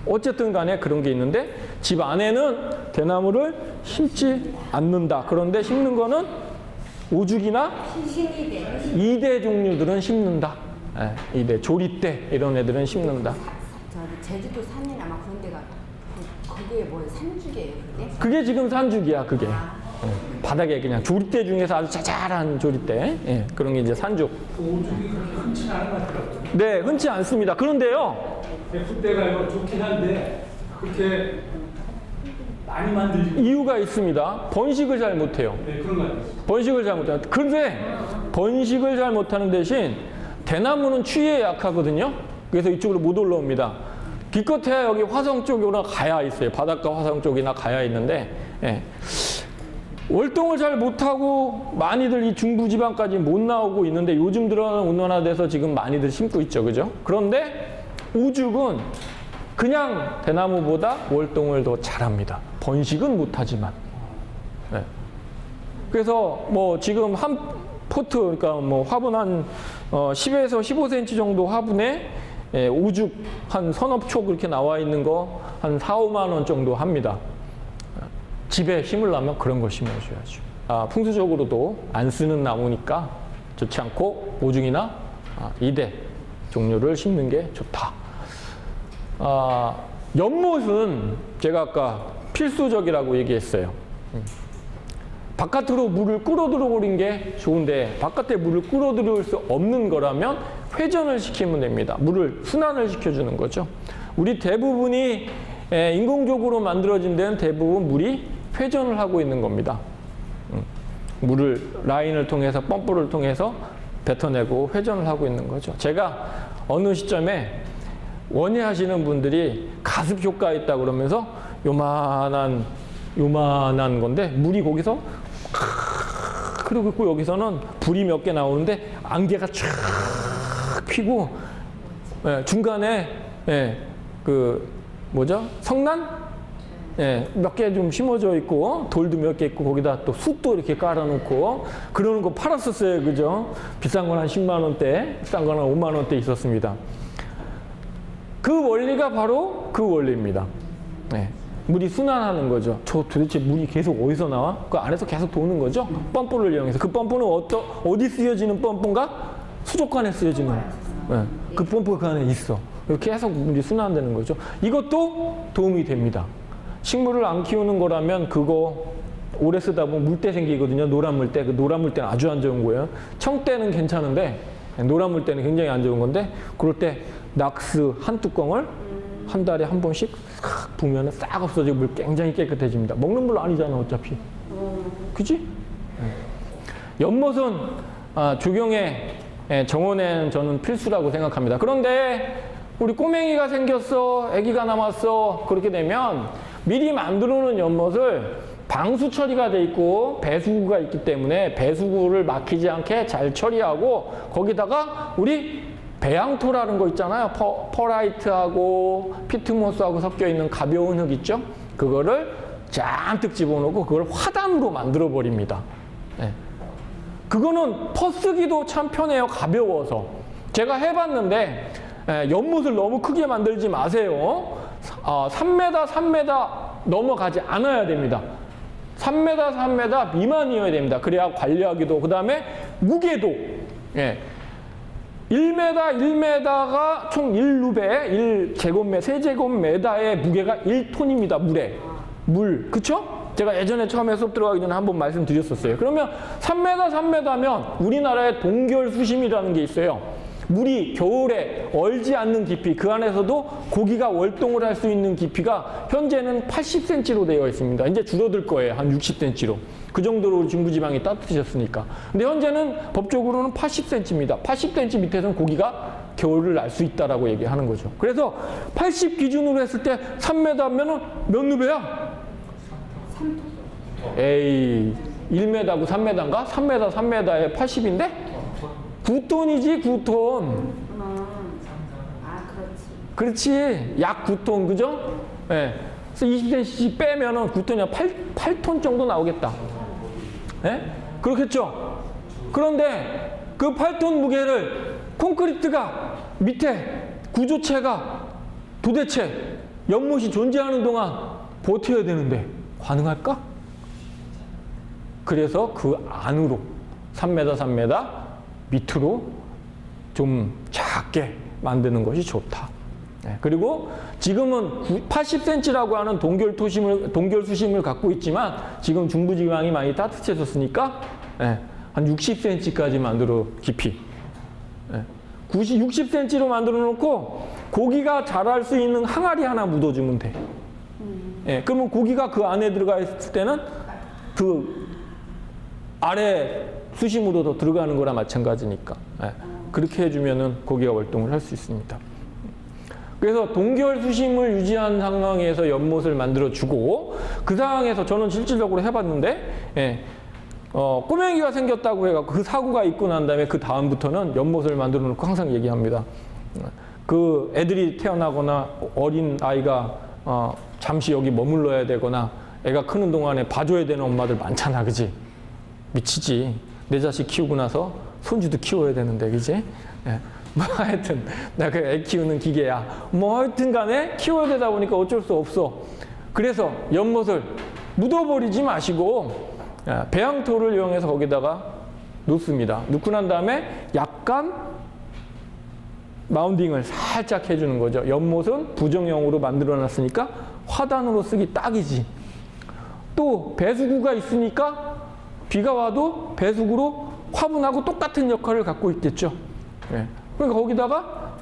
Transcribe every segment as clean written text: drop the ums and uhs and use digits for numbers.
어쨌든 간에 그런 게 있는데 집 안에는 대나무를 심지 않는다. 그런데 심는 거는 오죽이나 이대 종류들은 심는다. 예, 이대, 조리대 이런 애들은 심는다. 제주도 산이나 막 그런 데가 거기에 뭐 산죽이에요 그게? 그게 지금 산죽이야 그게. 바닥에 그냥 조리대 중에서 아주 자잘한 조리대. 예, 그런 게 이제 산죽. 그 오죽이 그렇게 흔치 않은 것 같더라고요. 네, 흔치 않습니다. 그런데요. 붓대가 좋긴 한데 그렇게 많이 만들지. 이유가 있습니다. 번식을 잘 못해요. 네, 그런 것 같아요. 번식을 잘 못해요. 그런데 번식을 잘 못하는 대신 대나무는 추위에 약하거든요. 그래서 이쪽으로 못 올라옵니다. 기껏해야 여기 화성 쪽으로 가야 있어요. 바닷가 화성 쪽이나 가야 있는데 예. 월동을 잘 못하고 많이들 이 중부지방까지 못 나오고 있는데 요즘 들어는 온난화돼서 지금 많이들 심고 있죠. 그죠? 그런데 오죽은 그냥 대나무보다 월동을 더 잘합니다. 번식은 못하지만. 네. 그래서 뭐 지금 한 포트, 그러니까 뭐 화분 한 10에서 15cm 정도 화분에 오죽 한 서너 촉 그렇게 나와 있는 거 한 4, 5만 원 정도 합니다. 집에 심으려면 그런 거 심어줘야죠. 풍수적으로도 안 쓰는 나무니까 좋지 않고 오죽이나 이대 종류를 심는 게 좋다. 연못은 제가 아까 필수적이라고 얘기했어요. 바깥으로 물을 끌어들어오는 게 좋은데 바깥에 물을 끌어들일 수 없는 거라면 회전을 시키면 됩니다. 물을 순환을 시켜주는 거죠. 우리 대부분이 인공적으로 만들어진 데는 대부분 물이 회전을 하고 있는 겁니다. 물을 라인을 통해서 펌프를 통해서 뱉어내고 회전을 하고 있는 거죠. 제가 어느 시점에 원예하시는 분들이 가습 효과 있다 그러면서 요만한 건데 물이 거기서 그리고 있고 여기서는 불이 몇 개 나오는데 안개가 쫙 피고 중간에 그 뭐죠? 성난? 몇 개 좀 심어져 있고 돌도 몇 개 있고 거기다 또 숯도 이렇게 깔아놓고 그러는 거 팔았었어요. 그죠? 비싼 건 한 10만 원대, 비싼 건 한 5만 원대 있었습니다. 그 원리가 바로 그 원리입니다. 물이 순환하는 거죠. 저 도대체 물이 계속 어디서 나와? 그 안에서 계속 도는 거죠. 펌프를 이용해서. 그 펌프는 어디 쓰여지는 펌프인가? 수족관에 쓰여지는. 그 펌프가 그 안에 있어. 계속 물이 순환되는 거죠. 이것도 도움이 됩니다. 식물을 안 키우는 거라면 그거 오래 쓰다 보면 물때 생기거든요. 노란 물때. 그 노란 물때는 아주 안 좋은 거예요. 청때는 괜찮은데 노란 물때는 굉장히 안 좋은 건데 그럴 때 낙스 한 뚜껑을 한 달에 한 번씩 싹 부으면 싹 없어지고 물 굉장히 깨끗해집니다. 먹는 물 아니잖아 어차피. 그지? 연못은 조경의 정원에는 저는 필수라고 생각합니다. 그런데 우리 꼬맹이가 생겼어, 아기가 남았어 그렇게 되면 미리 만들어 놓은 연못을 방수 처리가 돼 있고 배수구가 있기 때문에 배수구를 막히지 않게 잘 처리하고 거기다가 우리 배양토라는 거 있잖아요. 퍼라이트하고 피트모스하고 섞여 있는 가벼운 흙 있죠? 그거를 잔뜩 집어넣고 그걸 화단으로 만들어 버립니다. 그거는 퍼쓰기도 참 편해요. 가벼워서. 제가 해봤는데 연못을 너무 크게 만들지 마세요. 3m 넘어가지 않아야 됩니다. 3m 미만이어야 됩니다. 그래야 관리하기도. 그 다음에 무게도 1m가 총 1루베, 1제곱미터의 무게가 1톤입니다. 물. 그쵸? 제가 예전에 처음에 수업 들어가기 전에 한번 말씀드렸었어요. 그러면 3m면 우리나라에 동결 수심이라는 게 있어요. 물이 겨울에 얼지 않는 깊이, 그 안에서도 고기가 월동을 할 수 있는 깊이가 현재는 80cm로 되어 있습니다. 이제 줄어들 거예요. 한 60cm로. 그 정도로 중부지방이 따뜻해졌으니까. 근데 현재는 법적으로는 80cm입니다. 80cm 밑에서는 고기가 겨울을 날 수 있다라고 얘기하는 거죠. 그래서 80 기준으로 했을 때 3m면은 몇 루베야? 3톤. 에이, 1m고 3m인가? 3m에 80인데? 9톤이지, 9톤. 그렇지. 약 9톤, 그죠? 그래서 20cm 빼면은 9톤이야. 8톤 정도 나오겠다. 그렇겠죠? 그런데 그 8톤 무게를 콘크리트가 밑에 구조체가 도대체 연못이 존재하는 동안 버텨야 되는데 가능할까? 그래서 그 안으로 3m, 3m 밑으로 좀 작게 만드는 것이 좋다. 그리고 지금은 80cm라고 하는 동결 수심을 갖고 있지만 지금 중부지방이 많이 따뜻해졌으니까 한 60cm까지 만들어 깊이 60cm로 만들어 놓고 고기가 자랄 수 있는 항아리 하나 묻어주면 돼. 그러면 고기가 그 안에 들어가 있을 때는 그 아래 수심으로 더 들어가는 거랑 마찬가지니까 그렇게 해주면은 고기가 활동을 할 수 있습니다. 그래서 동결 수심을 유지한 상황에서 연못을 만들어주고 그 상황에서 저는 실질적으로 해봤는데 꼬맹이가 생겼다고 해갖고 그 사고가 있고 난 다음에 그 다음부터는 연못을 만들어 놓고 항상 얘기합니다. 그 애들이 태어나거나 어린 아이가 잠시 여기 머물러야 되거나 애가 크는 동안에 봐줘야 되는 엄마들 많잖아, 그지? 미치지. 내 자식 키우고 나서 손주도 키워야 되는데, 그지? 뭐 하여튼 내가 애 키우는 기계야. 뭐 하여튼 간에 키워야 되다 보니까 어쩔 수 없어. 그래서 연못을 묻어버리지 마시고 배양토를 이용해서 거기다가 놓습니다. 놓고 난 다음에 약간 마운딩을 살짝 해주는 거죠. 연못은 부정형으로 만들어놨으니까 화단으로 쓰기 딱이지. 또 배수구가 있으니까 비가 와도 배수구로 화분하고 똑같은 역할을 갖고 있겠죠. 그러니까 거기다가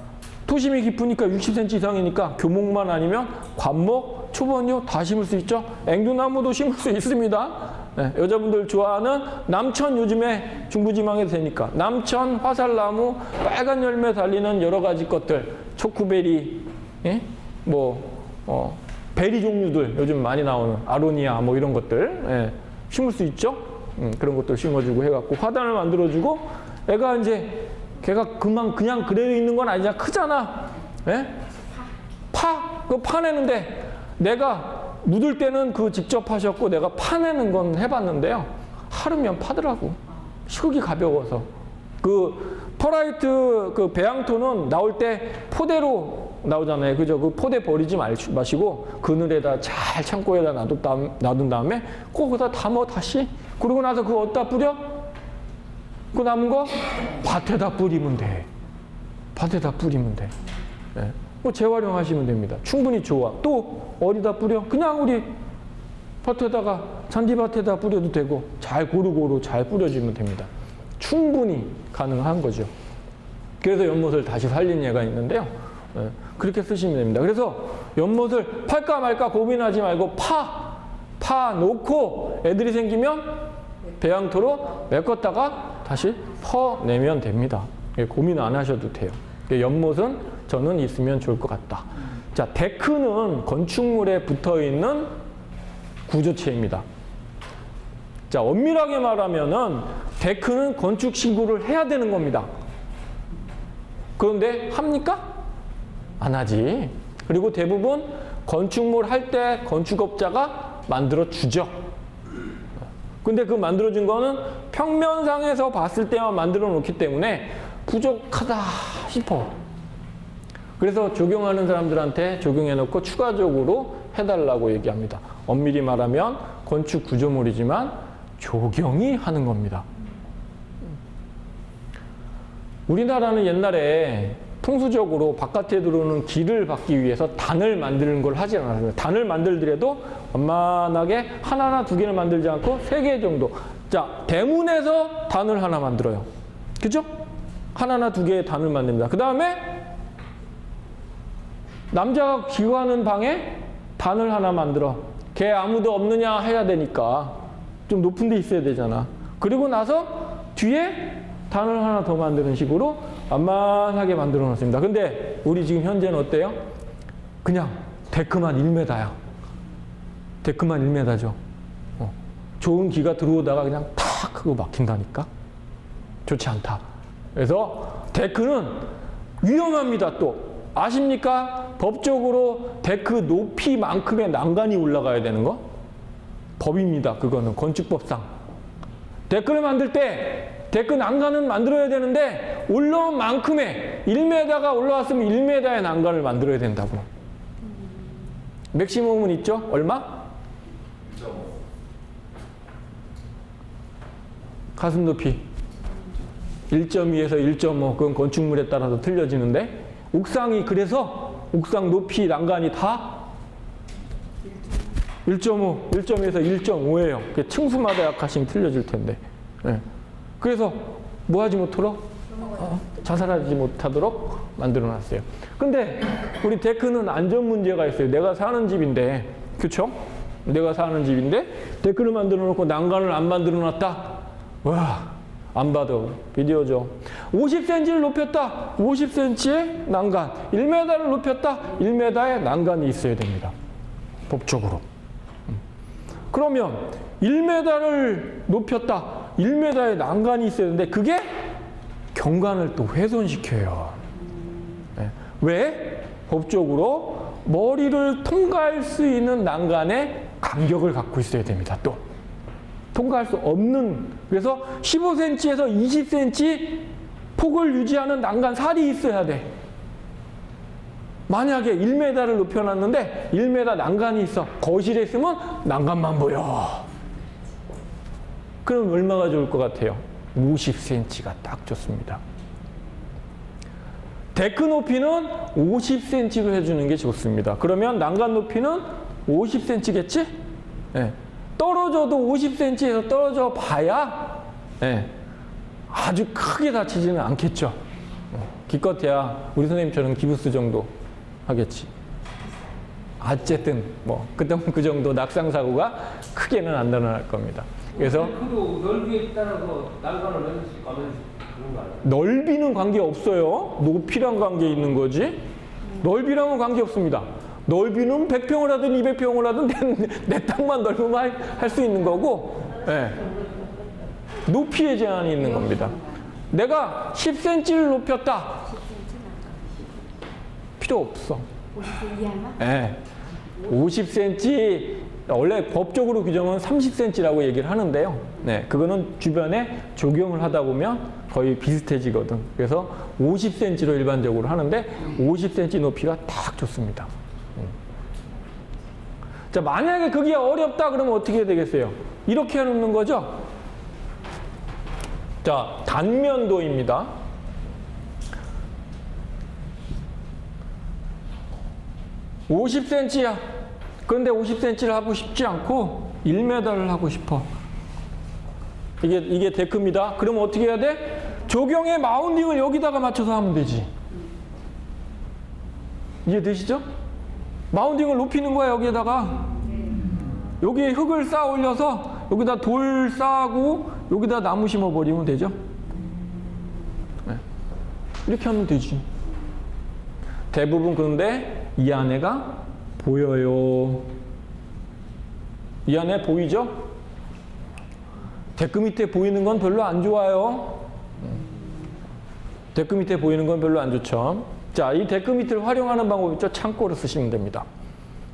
토심이 깊으니까 60cm 이상이니까 교목만 아니면 관목, 초번io 다 심을 수 있죠. 앵두나무도 심을 수 있습니다. 여자분들 좋아하는 남천, 요즘에 중부지방에도 되니까 남천, 화살나무, 빨간 열매 달리는 여러 가지 것들, 초코베리, 베리 종류들 요즘 많이 나오는 아로니아 뭐 이런 것들 심을 수 있죠. 그런 것들 심어주고 해갖고 화단을 만들어주고 애가 이제 걔가 그냥 그대로 있는 건 아니잖아. 크잖아. 그거 파내는데 내가 묻을 때는 그 직접 하셨고 내가 파내는 건 해봤는데요. 하루면 파더라고. 시국이 가벼워서. 그 퍼라이트 그 배양토는 나올 때 포대로 나오잖아요. 그죠? 그 포대 버리지 마시고 그늘에다 잘 창고에다 놔둔 다음에 거기다 담아 다시. 그러고 나서 그거 어디다 뿌려? 그 남은 거 밭에다 뿌리면 돼. 밭에다 뿌리면 돼. 뭐 재활용하시면 됩니다. 충분히 좋아. 또 어디다 뿌려? 그냥 우리 밭에다가 잔디밭에다 뿌려도 되고 잘 고루고루 잘 뿌려주면 됩니다. 충분히 가능한 거죠. 그래서 연못을 다시 살린 예가 있는데요. 그렇게 쓰시면 됩니다. 그래서 연못을 팔까 말까 고민하지 말고 파 놓고 애들이 생기면 배양토로 메꿨다가 다시 퍼내면 됩니다. 고민 안 하셔도 돼요. 연못은 저는 있으면 좋을 것 같다. 자, 데크는 건축물에 붙어 있는 구조체입니다. 자, 엄밀하게 말하면은 데크는 건축 신고를 해야 되는 겁니다. 그런데 합니까? 안 하지. 그리고 대부분 건축물 할 때 건축업자가 만들어 주죠. 근데 그 만들어준 거는 평면상에서 봤을 때만 만들어 놓기 때문에 부족하다 싶어. 그래서 적용하는 사람들한테 적용해 놓고 추가적으로 해달라고 얘기합니다. 엄밀히 말하면 건축 구조물이지만 조경이 하는 겁니다. 우리나라는 옛날에 풍수적으로 바깥에 들어오는 길을 받기 위해서 단을 만드는 걸 하지 않았어요. 단을 만들더라도 완만하게 하나나 두 개를 만들지 않고 3개 정도. 자, 대문에서 단을 하나 만들어요. 그죠? 하나나 두 개의 단을 만듭니다. 그 다음에 남자가 기거하는 방에 단을 하나 만들어. 걔 아무도 없느냐 해야 되니까 좀 높은 데 있어야 되잖아. 그리고 나서 뒤에 단을 하나 더 만드는 식으로 완만하게 만들어 놓습니다. 근데 우리 지금 현재는 어때요? 그냥 데크만 1m야. 데크만 1m죠. 좋은 기가 들어오다가 그냥 탁 하고 막힌다니까? 좋지 않다. 그래서 데크는 위험합니다. 또 아십니까? 법적으로 데크 높이만큼의 난간이 올라가야 되는 거? 법입니다. 그거는 건축법상. 데크를 만들 때 데크 난간은 만들어야 되는데 올라온 만큼의 1m가 올라왔으면 1m의 난간을 만들어야 된다고. 맥시멈은 있죠? 얼마? 가슴 높이 1.2에서 1.5 그건 건축물에 따라서 틀려지는데 옥상이 그래서 옥상 높이 난간이 다 1.5, 1.2에서 1.5예요. 층수마다 약간씩 틀려질 텐데. 네. 그래서 뭐 하지 못하도록? 자살하지 못하도록 만들어 놨어요. 근데 우리 데크는 안전 문제가 있어요. 내가 사는 집인데, 그쵸? 내가 사는 집인데 데크를 만들어 놓고 난간을 안 만들어 놨다. 와, 안 봐도 비디오죠. 50cm를 높였다. 50cm의 난간. 1m를 높였다. 1m의 난간이 있어야 됩니다. 법적으로. 그러면 1m를 높였다. 1m의 난간이 있어야 되는데 그게 경관을 또 훼손시켜요. 네. 왜? 법적으로 머리를 통과할 수 있는 난간의 간격을 갖고 있어야 됩니다. 또 통과할 수 없는, 그래서 15cm에서 20cm 폭을 유지하는 난간 살이 있어야 돼. 만약에 1m를 높여놨는데 1m 난간이 있어. 거실에 있으면 난간만 보여. 그럼 얼마가 좋을 것 같아요? 50cm가 딱 좋습니다. 데크 높이는 50cm로 해주는 게 좋습니다. 그러면 난간 높이는 50cm겠지? 네. 떨어져도 50cm에서 떨어져 봐야 네. 아주 크게 다치지는 않겠죠. 기껏해야 우리 선생님처럼 기부스 정도 하겠지. 어쨌든 뭐 그 정도 낙상 사고가 크게는 안 일어날 겁니다. 그래서 데크도 넓이에 따라서 난간을 넣을지 가면서 그런 거 아니에요? 넓이는 관계 없어요. 높이랑 관계 있는 거지. 넓이랑은 관계 없습니다. 넓이는 100평을 하든 200평을 하든 내 땅만 넓으면 할 수 있는 거고, 네. 높이의 제한이 있는 겁니다. 내가 10cm를 높였다. 10cm 필요 없어. 50cm 이하만? 네. 50cm, 원래 법적으로 규정은 30cm라고 얘기를 하는데요. 네, 그거는 주변에 적용을 하다 보면 거의 비슷해지거든. 그래서 50cm로 일반적으로 하는데 50cm 높이가 딱 좋습니다. 자, 만약에 그게 어렵다 그러면 어떻게 되겠어요? 이렇게 해놓는 거죠. 자, 단면도입니다. (50cm야) 그런데 50cm를 하고 싶지 않고 1m를 하고 싶어. 이게 데크입니다. 그럼 어떻게 해야 돼? 조경의 마운딩을 여기다가 맞춰서 하면 되지. 이해되시죠? 마운딩을 높이는 거야, 여기에다가. 여기에 흙을 쌓아 올려서 여기다 돌 쌓고 여기다 나무 심어 버리면 되죠. 네. 이렇게 하면 되지. 대부분 그런데 이 안에가 보여요. 이 안에 보이죠? 데크 밑에 보이는 건 별로 안 좋아요. 데크 밑에 보이는 건 별로 안 좋죠. 자, 이 데크 밑을 활용하는 방법이 있죠. 창고로 쓰시면 됩니다.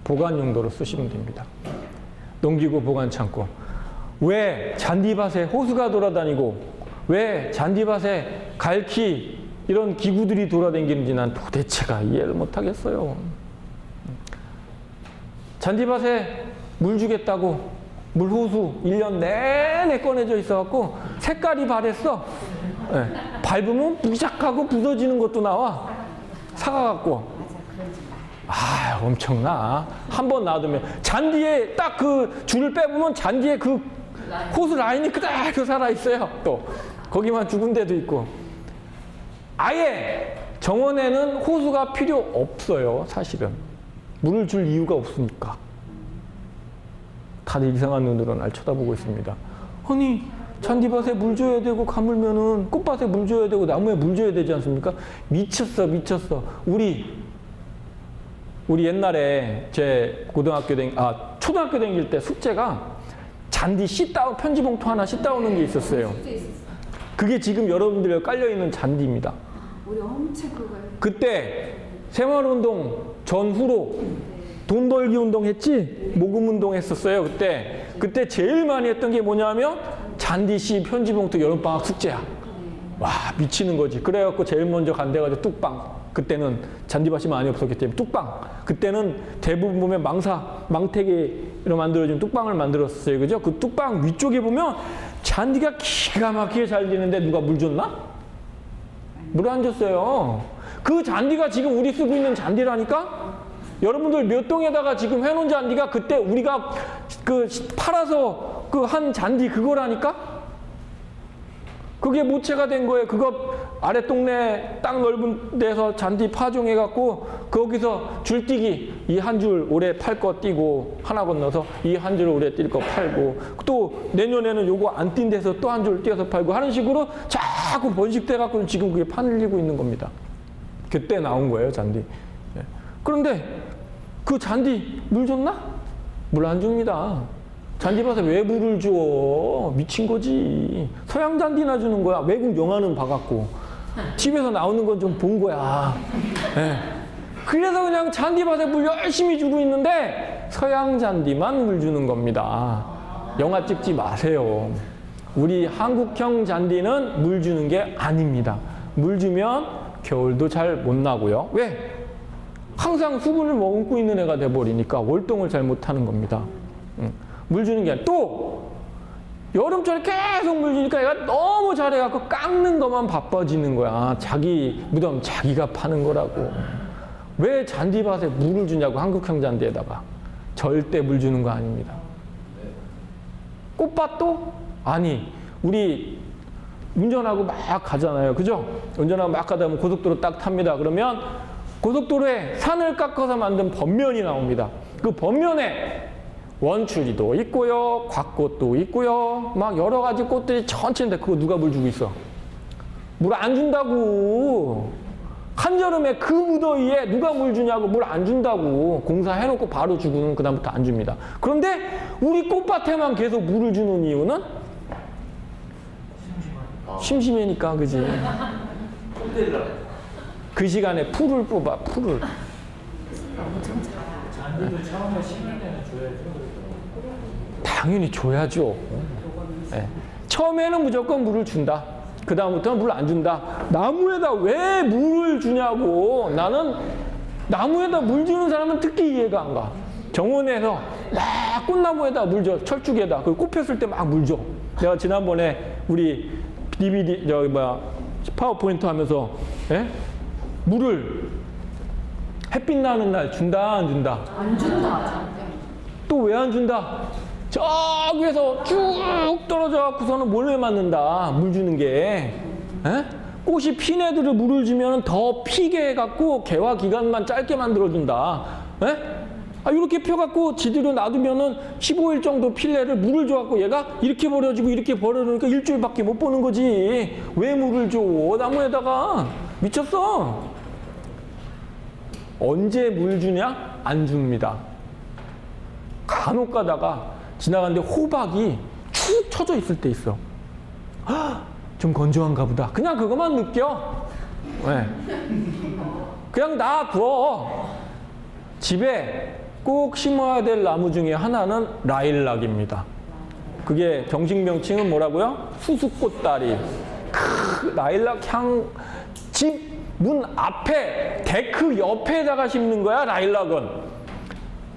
보관 용도로 쓰시면 됩니다. 농기구 보관 창고. 왜 잔디밭에 호수가 돌아다니고 왜 잔디밭에 갈퀴 이런 기구들이 돌아다니는지 난 도대체가 이해를 못하겠어요. 잔디밭에 물 주겠다고 물호수 1년 내내 꺼내져 있어갖고 색깔이 바랬어. 네. 밟으면 부작하고 부서지는 것도 나와. 사가갖고. 아, 엄청나. 한 번 놔두면 잔디에 딱 그 줄을 빼보면 잔디에 그 호수 라인이 그대로 살아있어요. 또 거기만 죽은 데도 있고. 아예 정원에는 호수가 필요 없어요. 사실은 물을 줄 이유가 없으니까. 다들 이상한 눈으로 날 쳐다보고 있습니다. 아니, 잔디밭에 물 줘야 되고 가물면은 꽃밭에 물 줘야 되고 나무에 물 줘야 되지 않습니까? 미쳤어, 미쳤어. 우리 옛날에 제 초등학교 다닐 때 숙제가 잔디 씻다 편지봉투 하나 씻다 오는 게 있었어요. 그게 지금 여러분들 깔려 있는 잔디입니다. 우리 엄청 그걸. 그때 생활운동 전후로 돈 벌기 운동 했지? 모금 운동 했었어요. 그때 제일 많이 했던 게 뭐냐면 잔디 씨 편지봉투 여름방학 숙제야. 와, 미치는 거지. 그래갖고 제일 먼저 간대가지고 뚝방 그때는 잔디밭이 많이 없었기 때문에 뚝방. 그때는 대부분 보면 망태기로 만들어진 뚝방을 만들었어요. 그죠? 그 뚝방 위쪽에 보면 잔디가 기가 막히게 잘 되는데 누가 물 줬나? 물 안 줬어요. 그 잔디가 지금 우리 쓰고 있는 잔디라니까? 여러분들 몇 동에다가 지금 해놓은 잔디가 그때 우리가 그 팔아서 그 한 잔디 그거라니까? 그게 모체가 된 거예요. 그거 아랫동네 땅 넓은 데서 잔디 파종해갖고 거기서 줄뛰기 이 한 줄 올해 팔 거 띄고 하나 건너서 이 한 줄 올해 뛸 거 팔고 또 내년에는 요거 안 뛴 데서 또 한 줄 띄어서 팔고 하는 식으로 자꾸 번식돼갖고 지금 그게 팔리고 있는 겁니다. 그때 나온 거예요, 잔디. 그런데 그 잔디 물 줬나? 물 안 줍니다. 잔디밭에 왜 물을 줘? 미친 거지. 서양 잔디나 주는 거야. 외국 영화는 봐갖고. TV에서 나오는 건 좀 본 거야. 네. 그래서 그냥 잔디밭에 물 열심히 주고 있는데 서양 잔디만 물 주는 겁니다. 영화 찍지 마세요. 우리 한국형 잔디는 물 주는 게 아닙니다. 물 주면 겨울도 잘 못 나고요. 왜? 항상 수분을 머금고 있는 애가 돼버리니까 월동을 잘 못하는 겁니다. 물 주는 게 아니라 또 여름철에 계속 물 주니까 얘가 너무 잘해갖고 깎는 것만 바빠지는 거야. 자기 무덤 자기가 파는 거라고. 왜 잔디밭에 물을 주냐고, 한국형 잔디에다가. 절대 물 주는 거 아닙니다. 꽃밭도? 아니, 우리 운전하고 막 가잖아요. 그죠? 운전하고 막 가다 보면 고속도로 딱 탑니다. 그러면 고속도로에 산을 깎아서 만든 번면이 나옵니다. 그 번면에 원추리도 있고요, 곽꽃도 있고요, 막 여러 가지 꽃들이 천천인데 그거 누가 물 주고 있어? 물 안 준다고. 한여름에 그 무더위에 누가 물 주냐고. 물 안 준다고. 공사해놓고 바로 주고는 그다음부터 안 줍니다. 그런데 우리 꽃밭에만 계속 물을 주는 이유는? 심심하니까, 그지? 그 시간에 풀을 뽑아, 풀을. 잔디도 처음에 심을 때는 줘야죠. 당연히 줘야죠. 네. 처음에는 무조건 물을 준다. 그 다음부터는 물 안 준다. 나무에다 왜 물을 주냐고. 나는 나무에다 물 주는 사람은 특히 이해가 안 가. 정원에서 막 꽃나무에다 물 줘. 철쭉에다. 그 꽃 폈을 때 막 물 줘. 내가 지난번에 우리 DVD, 파워포인트 하면서, 예? 물을 햇빛 나는 날 준다, 안 준다? 안 준다. 또 왜 안 준다? 저기에서 쭉 떨어져 갖고서는 몰래 맞는다. 물 주는 게. 에? 꽃이 핀 애들을 물을 주면 더 피게 해갖고 개화 기간만 짧게 만들어준다. 에? 이렇게 펴갖고 지대로 놔두면은 15일 정도 필 애를 물을 줘갖고 얘가 이렇게 버려지고 이렇게 버려놓으니까 일주일밖에 못 보는 거지. 왜 물을 줘? 나무에다가. 미쳤어. 언제 물 주냐? 안 줍니다. 간혹 가다가 지나가는데 호박이 축 처져 있을 때 있어. 좀 건조한가 보다. 그냥 그것만 느껴. 네. 그냥 놔둬. 집에 꼭 심어야 될 나무 중에 하나는 라일락입니다. 그게 정식 명칭은 뭐라고요? 수수꽃다리. 라일락 향, 집 문 앞에, 데크 옆에다가 심는 거야, 라일락은.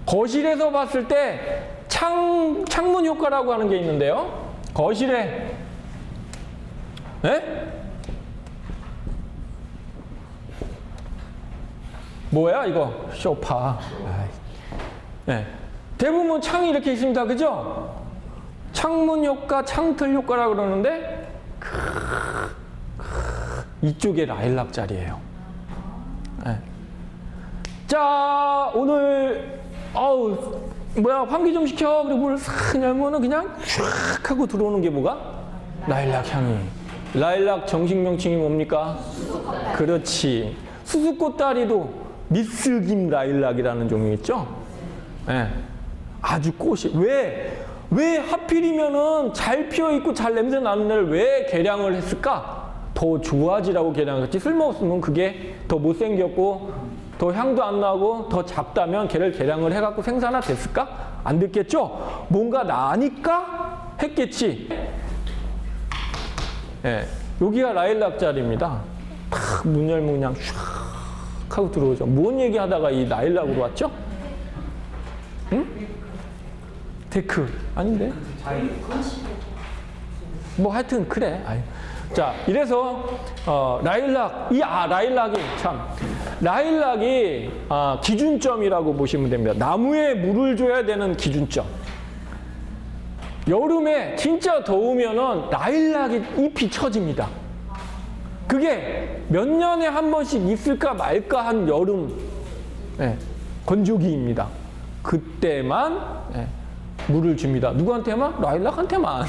거실에서 봤을 때 창문 효과라고 하는 게 있는데요. 거실에, 네? 뭐야, 이거? 소파. 네. 대부분 창이 이렇게 있습니다. 그죠? 창문 효과, 창틀 효과라고 그러는데, 이쪽에 라일락 자리예요. 네. 자, 오늘 환기 좀 시켜. 그리고 뭘 싹 열면은 그냥 쫙 하고 들어오는 게 뭐가? 라일락 향이. 라일락 정식 명칭이 뭡니까? 그렇지. 수수꽃다리도 미스김 라일락이라는 종류 있죠? 네. 아주 꽃이. 왜 하필이면은 잘 피어있고 잘 냄새 나는 애를 왜 개량을 했을까? 더 좋아지라고 개량했지. 쓸모없으면 그게 더 못생겼고 더 향도 안 나고 더 작다면 걔를 개량을 해갖고 생산화 됐을까? 안 됐겠죠? 뭔가 나니까 했겠지. 예, 여기가 라일락 자리입니다. 탁 문 열면 그냥 슉 하고 들어오죠. 뭔 얘기하다가 이 라일락으로 왔죠? 응? 데크 아닌데? 뭐 하여튼 그래. 아유. 자, 이래서 라일락이 참 라일락이 기준점이라고 보시면 됩니다. 나무에 물을 줘야 되는 기준점. 여름에 진짜 더우면은 라일락이 잎이 처집니다. 그게 몇 년에 한 번씩 있을까 말까 한 여름 건조기입니다. 그때만 물을 줍니다. 누구한테만? 라일락한테만.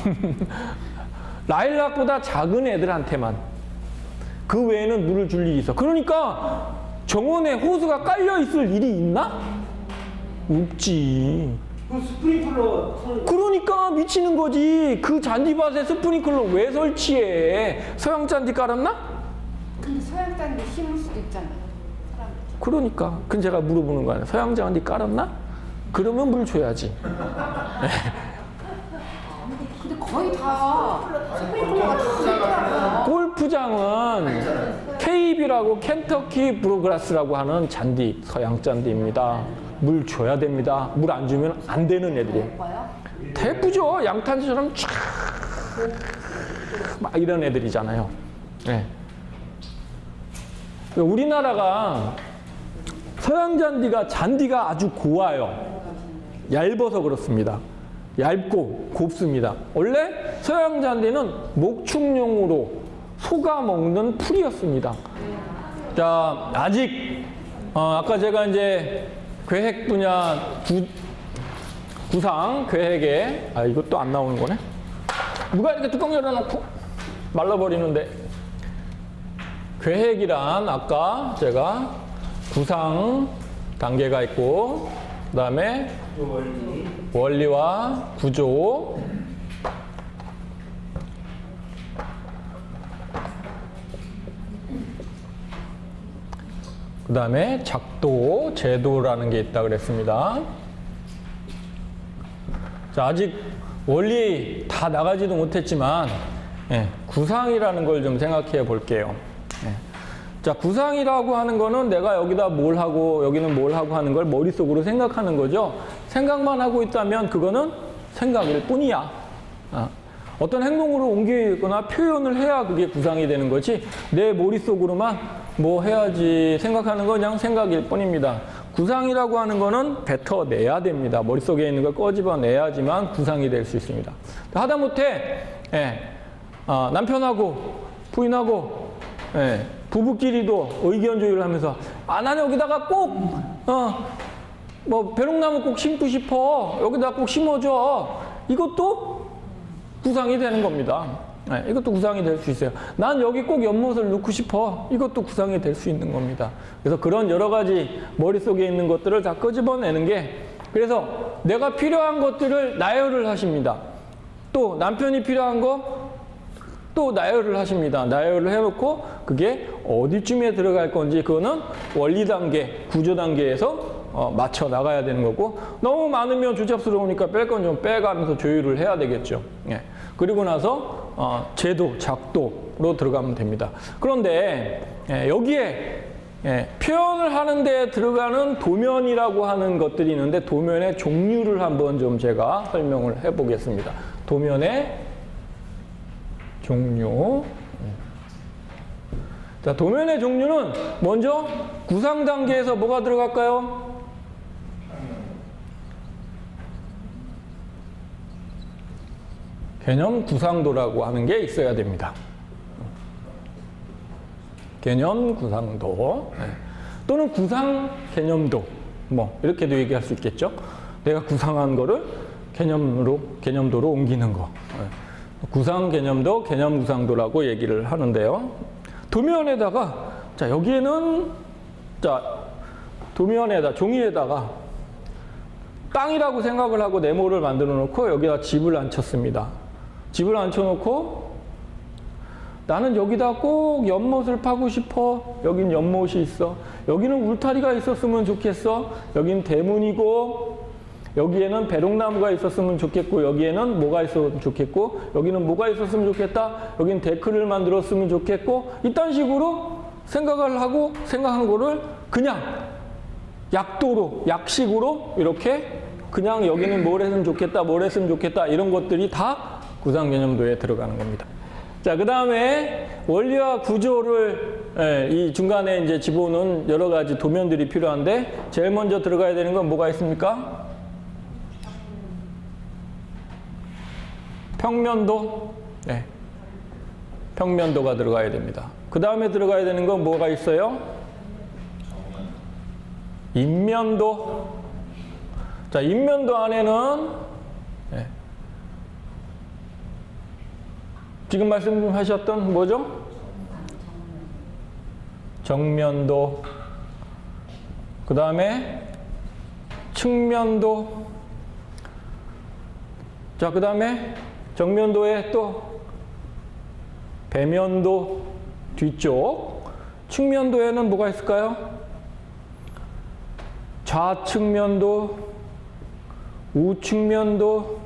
라일락보다 작은 애들한테만. 그 외에는 물을 줄 일이 있어. 그러니까 정원에 호수가 깔려 있을 일이 있나? 없지. 그 스프링클러 그러니까 미치는 거지. 그 잔디밭에 스프링클러 왜 설치해? 서양 잔디 깔았나? 근데 서양잔디 심을 수도 있잖아. 사람. 그러니까. 그 제가 물어보는 거 아니야. 서양 잔디 깔았나? 그러면 물 줘야지. 근데 거의 다 스프링클러가 다 있더라고. 골프장은 KB라고 켄터키 브루그라스라고 하는 잔디, 서양 잔디입니다. 물 줘야 됩니다. 물 안 주면 안 되는 애들이에요. 오빠요? 대부죠. 양탄처럼 쫙 막 이런 애들이잖아요. 네. 우리나라가 서양 잔디가 아주 고와요. 얇아서 그렇습니다. 얇고 곱습니다. 원래 서양 잔디는 목축용으로 소가 먹는 풀이었습니다. 자, 아직 아까 제가 이제 계획 분야 구상 계획에 이것도 안 나오는 거네. 누가 이렇게 뚜껑 열어놓고 말라버리는데. 계획이란 아까 제가 구상 단계가 있고 그다음에 원리와 구조, 그 다음에 작도, 제도라는 게 있다 그랬습니다. 자, 아직 원리 다 나가지도 못했지만 구상이라는 걸 좀 생각해 볼게요. 자, 구상이라고 하는 거는 내가 여기다 뭘 하고 여기는 뭘 하고 하는 걸 머릿속으로 생각하는 거죠. 생각만 하고 있다면 그거는 생각일 뿐이야. 어떤 행동으로 옮기거나 표현을 해야 그게 구상이 되는 거지, 내 머릿속으로만 뭐 해야지 생각하는 건 그냥 생각일 뿐입니다. 구상이라고 하는 거는 뱉어내야 됩니다. 머릿속에 있는 걸 꺼집어내야지만 구상이 될 수 있습니다. 하다못해 남편하고 부인하고 부부끼리도 의견 조율을 하면서 나는 여기다가 꼭 뭐 벼룩나무 꼭 심고 싶어. 여기다 꼭 심어줘. 이것도 구상이 되는 겁니다. 이것도 구상이 될 수 있어요. 난 여기 꼭 연못을 넣고 싶어. 이것도 구상이 될 수 있는 겁니다. 그래서 그런 여러 가지 머릿속에 있는 것들을 다 끄집어내는 게, 그래서 내가 필요한 것들을 나열을 하십니다. 또 남편이 필요한 거 또 나열을 하십니다. 나열을 해놓고 그게 어디쯤에 들어갈 건지 그거는 원리 단계, 구조 단계에서 맞춰 나가야 되는 거고, 너무 많으면 조잡스러우니까 뺄 건 좀 빼가면서 조율을 해야 되겠죠. 그리고 나서 제도, 작도로 들어가면 됩니다. 그런데 여기에 표현을 하는 데 들어가는 도면이라고 하는 것들이 있는데, 도면의 종류를 한번 좀 제가 설명을 해보겠습니다. 도면의 종류. 자, 도면의 종류는 먼저 구상 단계에서 뭐가 들어갈까요? 개념 구상도라고 하는 게 있어야 됩니다. 개념 구상도, 또는 구상 개념도, 뭐 이렇게도 얘기할 수 있겠죠. 내가 구상한 거를 개념도로 옮기는 거. 구상 개념도, 개념 구상도라고 얘기를 하는데요. 도면에다가, 자, 여기에는, 자, 도면에다, 종이에다가 땅이라고 생각을 하고 네모를 만들어 놓고 여기다 집을 앉혔습니다. 집을 앉혀놓고 나는 여기다 꼭 연못을 파고 싶어. 여긴 연못이 있어. 여기는 울타리가 있었으면 좋겠어. 여긴 대문이고, 여기에는 벼룩나무가 있었으면 좋겠고, 여기에는 뭐가 있었으면 좋겠고, 여기는 뭐가 있었으면 좋겠다. 여긴 데크를 만들었으면 좋겠고, 이딴 식으로 생각을 하고 생각한 거를 그냥 약도로, 약식으로 이렇게 그냥 여기는 뭘 했으면 좋겠다, 뭘 했으면 좋겠다 이런 것들이 다 구상개념도에 들어가는 겁니다. 자, 그 다음에 원리와 구조를 이 중간에 이제 집어넣은 여러 가지 도면들이 필요한데 제일 먼저 들어가야 되는 건 뭐가 있습니까? 평면도. 네. 평면도가 들어가야 됩니다. 그 다음에 들어가야 되는 건 뭐가 있어요? 인면도. 자, 인면도 안에는 네. 지금 말씀하셨던 뭐죠? 정면도. 그 다음에 측면도. 자, 그 다음에 정면도에 또 배면도 뒤쪽. 측면도에는 뭐가 있을까요? 좌측면도, 우측면도,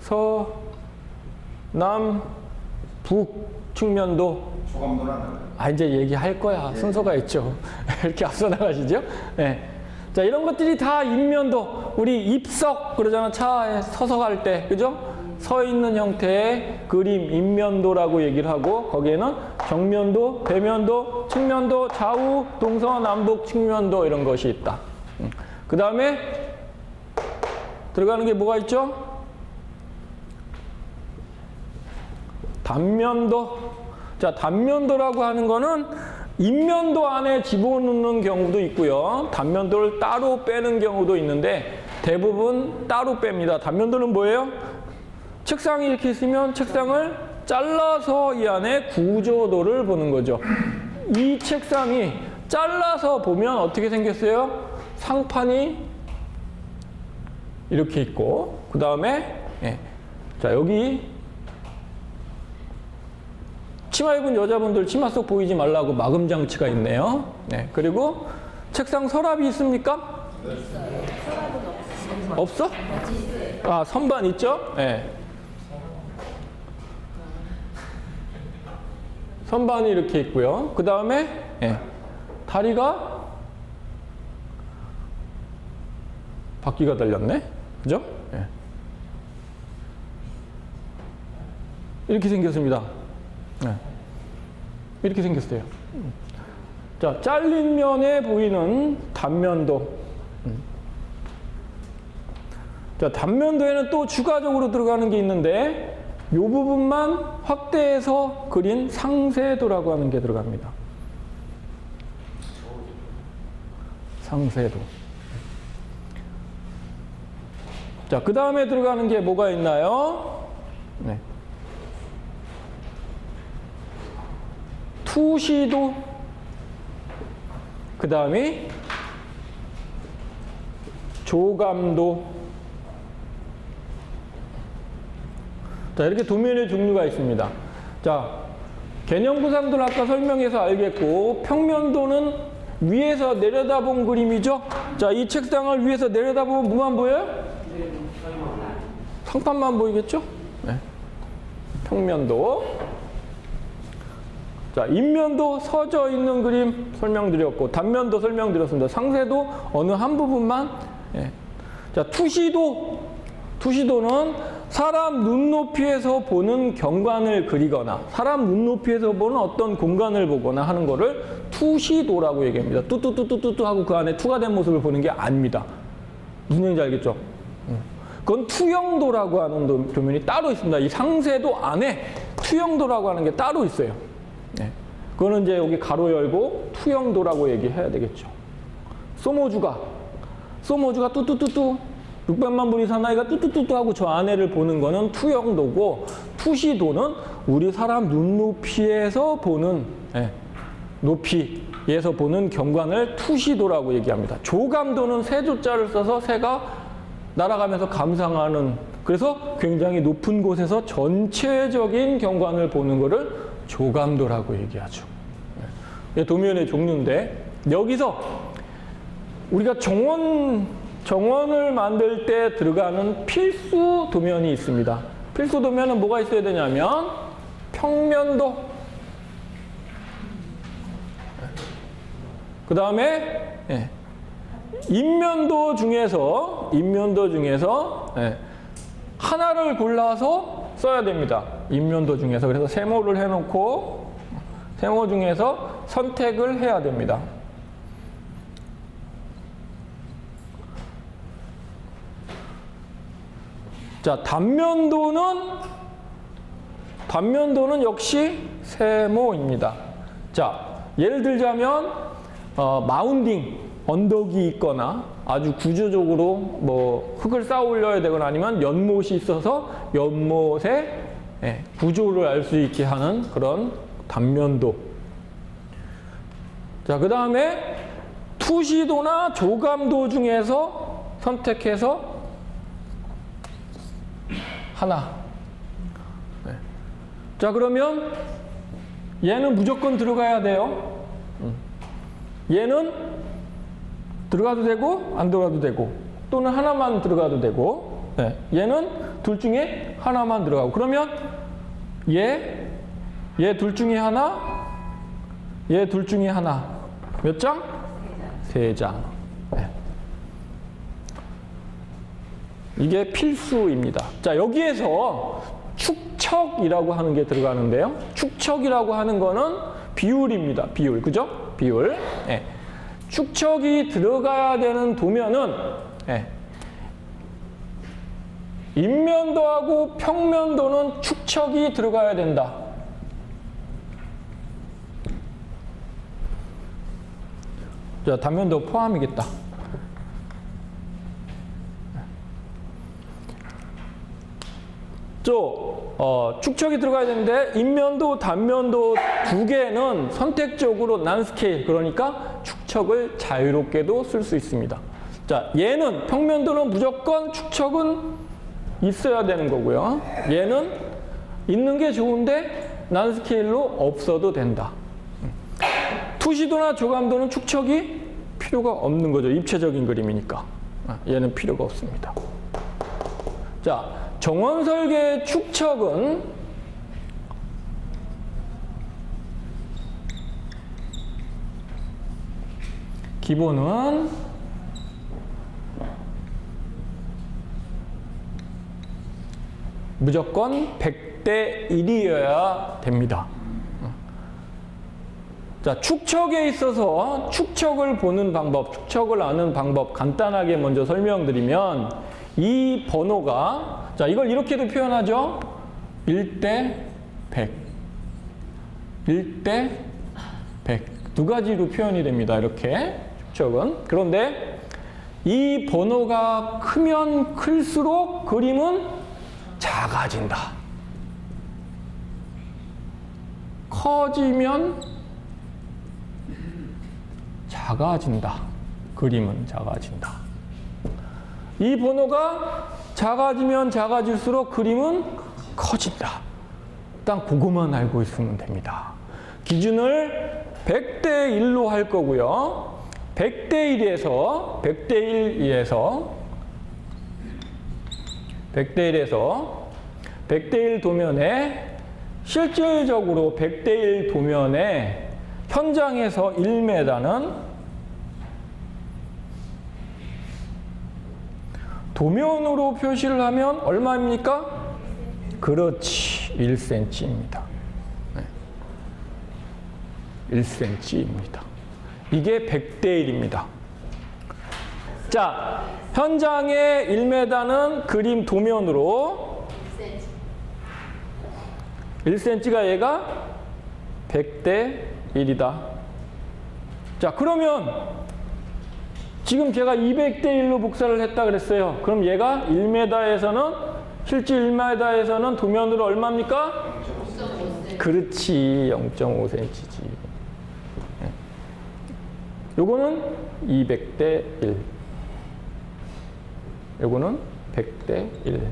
서, 남, 북 측면도. 소감도는 안 나와요. 아, 이제 얘기할 거야. 순서가 있죠. 이렇게 앞서 나가시죠? 네. 자, 이런 것들이 다 인면도. 우리 입석 그러잖아. 차에 서서 갈 때. 그죠? 서 있는 형태의 그림, 인면도라고 얘기를 하고, 거기에는 정면도, 배면도, 측면도, 좌우, 동서남북 측면도 이런 것이 있다. 그 다음에 들어가는 게 뭐가 있죠? 단면도. 자, 단면도라고 하는 거는 인면도 안에 집어넣는 경우도 있고요. 단면도를 따로 빼는 경우도 있는데 대부분 따로 뺍니다. 단면도는 뭐예요? 책상이 이렇게 있으면 책상을 잘라서 이 안에 구조도를 보는 거죠. 이 책상이 잘라서 보면 어떻게 생겼어요? 상판이 이렇게 있고, 그 다음에 자, 여기 치마 입은 여자분들 치마 속 보이지 말라고 마금 장치가 있네요. 네. 그리고 책상 서랍이 있습니까? 없어? 아, 선반 있죠? 네. 선반이 이렇게 있고요. 그 다음에 다리가 바퀴가 달렸네. 그죠? 네. 이렇게 생겼습니다. 네. 이렇게 생겼어요. 자, 잘린 면에 보이는 단면도. 자, 단면도에는 또 추가적으로 들어가는 게 있는데 이 부분만 확대해서 그린 상세도라고 하는 게 들어갑니다. 상세도. 자, 그 다음에 들어가는 게 뭐가 있나요? 네. 투시도. 그 다음에 조감도. 자, 이렇게 도면의 종류가 있습니다. 자, 개념 구상도는 아까 설명해서 알겠고, 평면도는 위에서 내려다본 그림이죠. 자, 이 책상을 위에서 내려다보면 뭐만 보여요? 상판만 보이겠죠? 네. 평면도. 자, 인면도 서져 있는 그림 설명드렸고, 단면도 설명드렸습니다. 상세도 어느 한 부분만. 예. 자, 투시도는 사람 눈높이에서 보는 경관을 그리거나 사람 눈높이에서 보는 어떤 공간을 보거나 하는 거를 투시도라고 얘기합니다. 뚜뚜뚜뚜뚜 하고 그 안에 투가 된 모습을 보는 게 아닙니다. 무슨 얘기인지 알겠죠? 그건 투영도라고 하는 도면이 따로 있습니다. 이 상세도 안에 투영도라고 하는 게 따로 있어요. 네. 그거는 이제 여기 가로 열고 투영도라고 얘기해야 되겠죠. 소모주가 뚜뚜뚜뚜 600만 분이 사나이가 뚜뚜뚜뚜 하고 저 안에를 보는 거는 투영도고, 투시도는 우리 사람 눈높이에서 보는 높이에서 보는 경관을 투시도라고 얘기합니다. 조감도는 세조자를 써서 새가 날아가면서 감상하는, 그래서 굉장히 높은 곳에서 전체적인 경관을 보는 거를 조감도라고 얘기하죠. 도면의 종류인데, 여기서 우리가 정원을 만들 때 들어가는 필수 도면이 있습니다. 필수 도면은 뭐가 있어야 되냐면 평면도, 그 다음에 인면도 중에서 하나를 골라서 써야 됩니다. 인면도 중에서. 그래서 세모를 해놓고 세모 중에서 선택을 해야 됩니다. 자, 단면도는 역시 세모입니다. 자, 예를 들자면 마운딩, 언덕이 있거나 아주 구조적으로 뭐 흙을 쌓아 올려야 되거나 아니면 연못이 있어서 연못의 구조를 알 수 있게 하는 그런 단면도. 자, 그 다음에 투시도나 조감도 중에서 선택해서 하나. 자, 그러면 얘는 무조건 들어가야 돼요. 얘는 들어가도 되고 안 들어가도 되고 또는 하나만 들어가도 되고 얘는 둘 중에 하나만 들어가고 그러면 얘 둘 중에 하나, 얘 둘 중에 하나 몇 장? 3장. 이게 필수입니다. 자, 여기에서 축척이라고 하는 게 들어가는데요. 축척이라고 하는 거는 비율입니다. 비율. 그죠? 비율. 축척이 들어가야 되는 도면은 인면도하고 평면도는 축척이 들어가야 된다. 자, 단면도 포함이겠다. 축척이 들어가야 되는데 인면도, 단면도 두 개는 선택적으로 난스케일, 그러니까 축척을 자유롭게도 쓸 수 있습니다. 자, 얘는 평면도는 무조건 축척은 있어야 되는 거고요. 얘는 있는 게 좋은데 난스케일로 없어도 된다. 투시도나 조감도는 축척이 필요가 없는 거죠. 입체적인 그림이니까. 얘는 필요가 없습니다. 자, 정원설계의 축척은 기본은 무조건 100대 1이어야 됩니다. 자, 축척에 있어서 축척을 보는 방법, 축척을 아는 방법 간단하게 먼저 설명드리면 이 번호가 자, 이걸 이렇게도 표현하죠. 1대 100. 1대 100. 두 가지로 표현이 됩니다. 이렇게 축척은. 그런데 이 번호가 크면 클수록 그림은 작아진다. 커지면 작아진다. 그림은 작아진다. 이 번호가 작아지면 작아질수록 그림은 커진다. 일단 그거만 알고 있으면 됩니다. 기준을 100대 1로 할 거고요. 100대 1에서 100대 1 도면에 실질적으로 100대 1 도면에 현장에서 1m는 도면으로 표시를 하면 얼마입니까? 그렇지, 1cm입니다. 1cm입니다. 이게 100대 1입니다. 자, 현장의 1m는 그림 도면으로 1cm가 얘가 100대 1이다. 자, 그러면 지금 제가 200대 1로 복사를 했다 그랬어요. 그럼 얘가 1m에서는 실제 1m에서는 도면으로 얼마입니까? 0.5cm. 그렇지, 0.5cm지. 요거는 200대 1. 요거는 100대 1.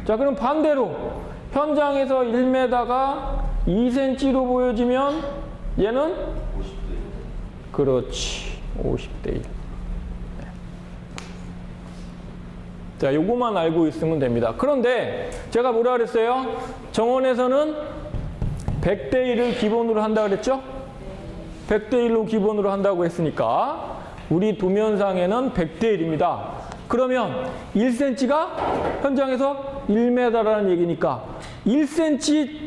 자, 그럼 반대로 현장에서 1m가 2cm로 보여지면 얘는 50대 1. 그렇지. 50대 1. 자, 요거만 알고 있으면 됩니다. 그런데 제가 뭐라 그랬어요? 정원에서는 100대 1을 기본으로 한다 그랬죠? 100대 1로 기본으로 한다고 했으니까 우리 도면상에는 100대 1입니다. 그러면 1cm가 현장에서 1m라는 얘기니까 1cm로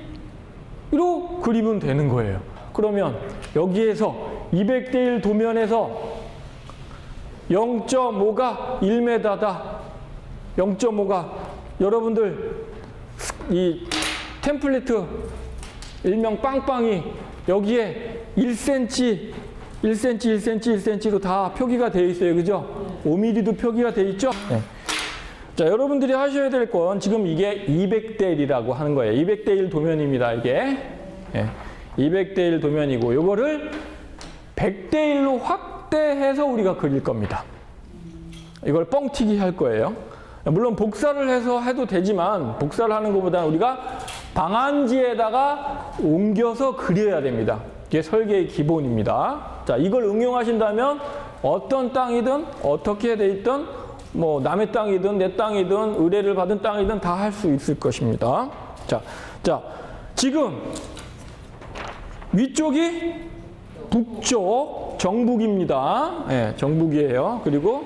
그리면 되는 거예요. 그러면 여기에서 200대 1 도면에서 0.5가 1m다. 0.5가 여러분들 이 템플릿 일명 빵빵이 여기에 1cm, 1cm, 1cm, 1cm로 다 표기가 되어 있어요. 그죠? 5mm도 표기가 되어 있죠? 네. 자, 여러분들이 하셔야 될 건 지금 이게 200대 1이라고 하는 거예요. 200대 1 도면입니다. 이게. 네. 200대 1 도면이고 이거를 100대 1로 확대해서 우리가 그릴 겁니다. 이걸 뻥튀기 할 거예요. 물론 복사를 해서 해도 되지만 복사를 하는 것보다는 우리가 방안지에다가 옮겨서 그려야 됩니다. 이게 설계의 기본입니다. 자, 이걸 응용하신다면 어떤 땅이든 어떻게 돼 있든 뭐 남의 땅이든 내 땅이든 의뢰를 받은 땅이든 다 할 수 있을 것입니다. 자, 지금 위쪽이 북쪽 정북입니다. 네, 정북이에요. 그리고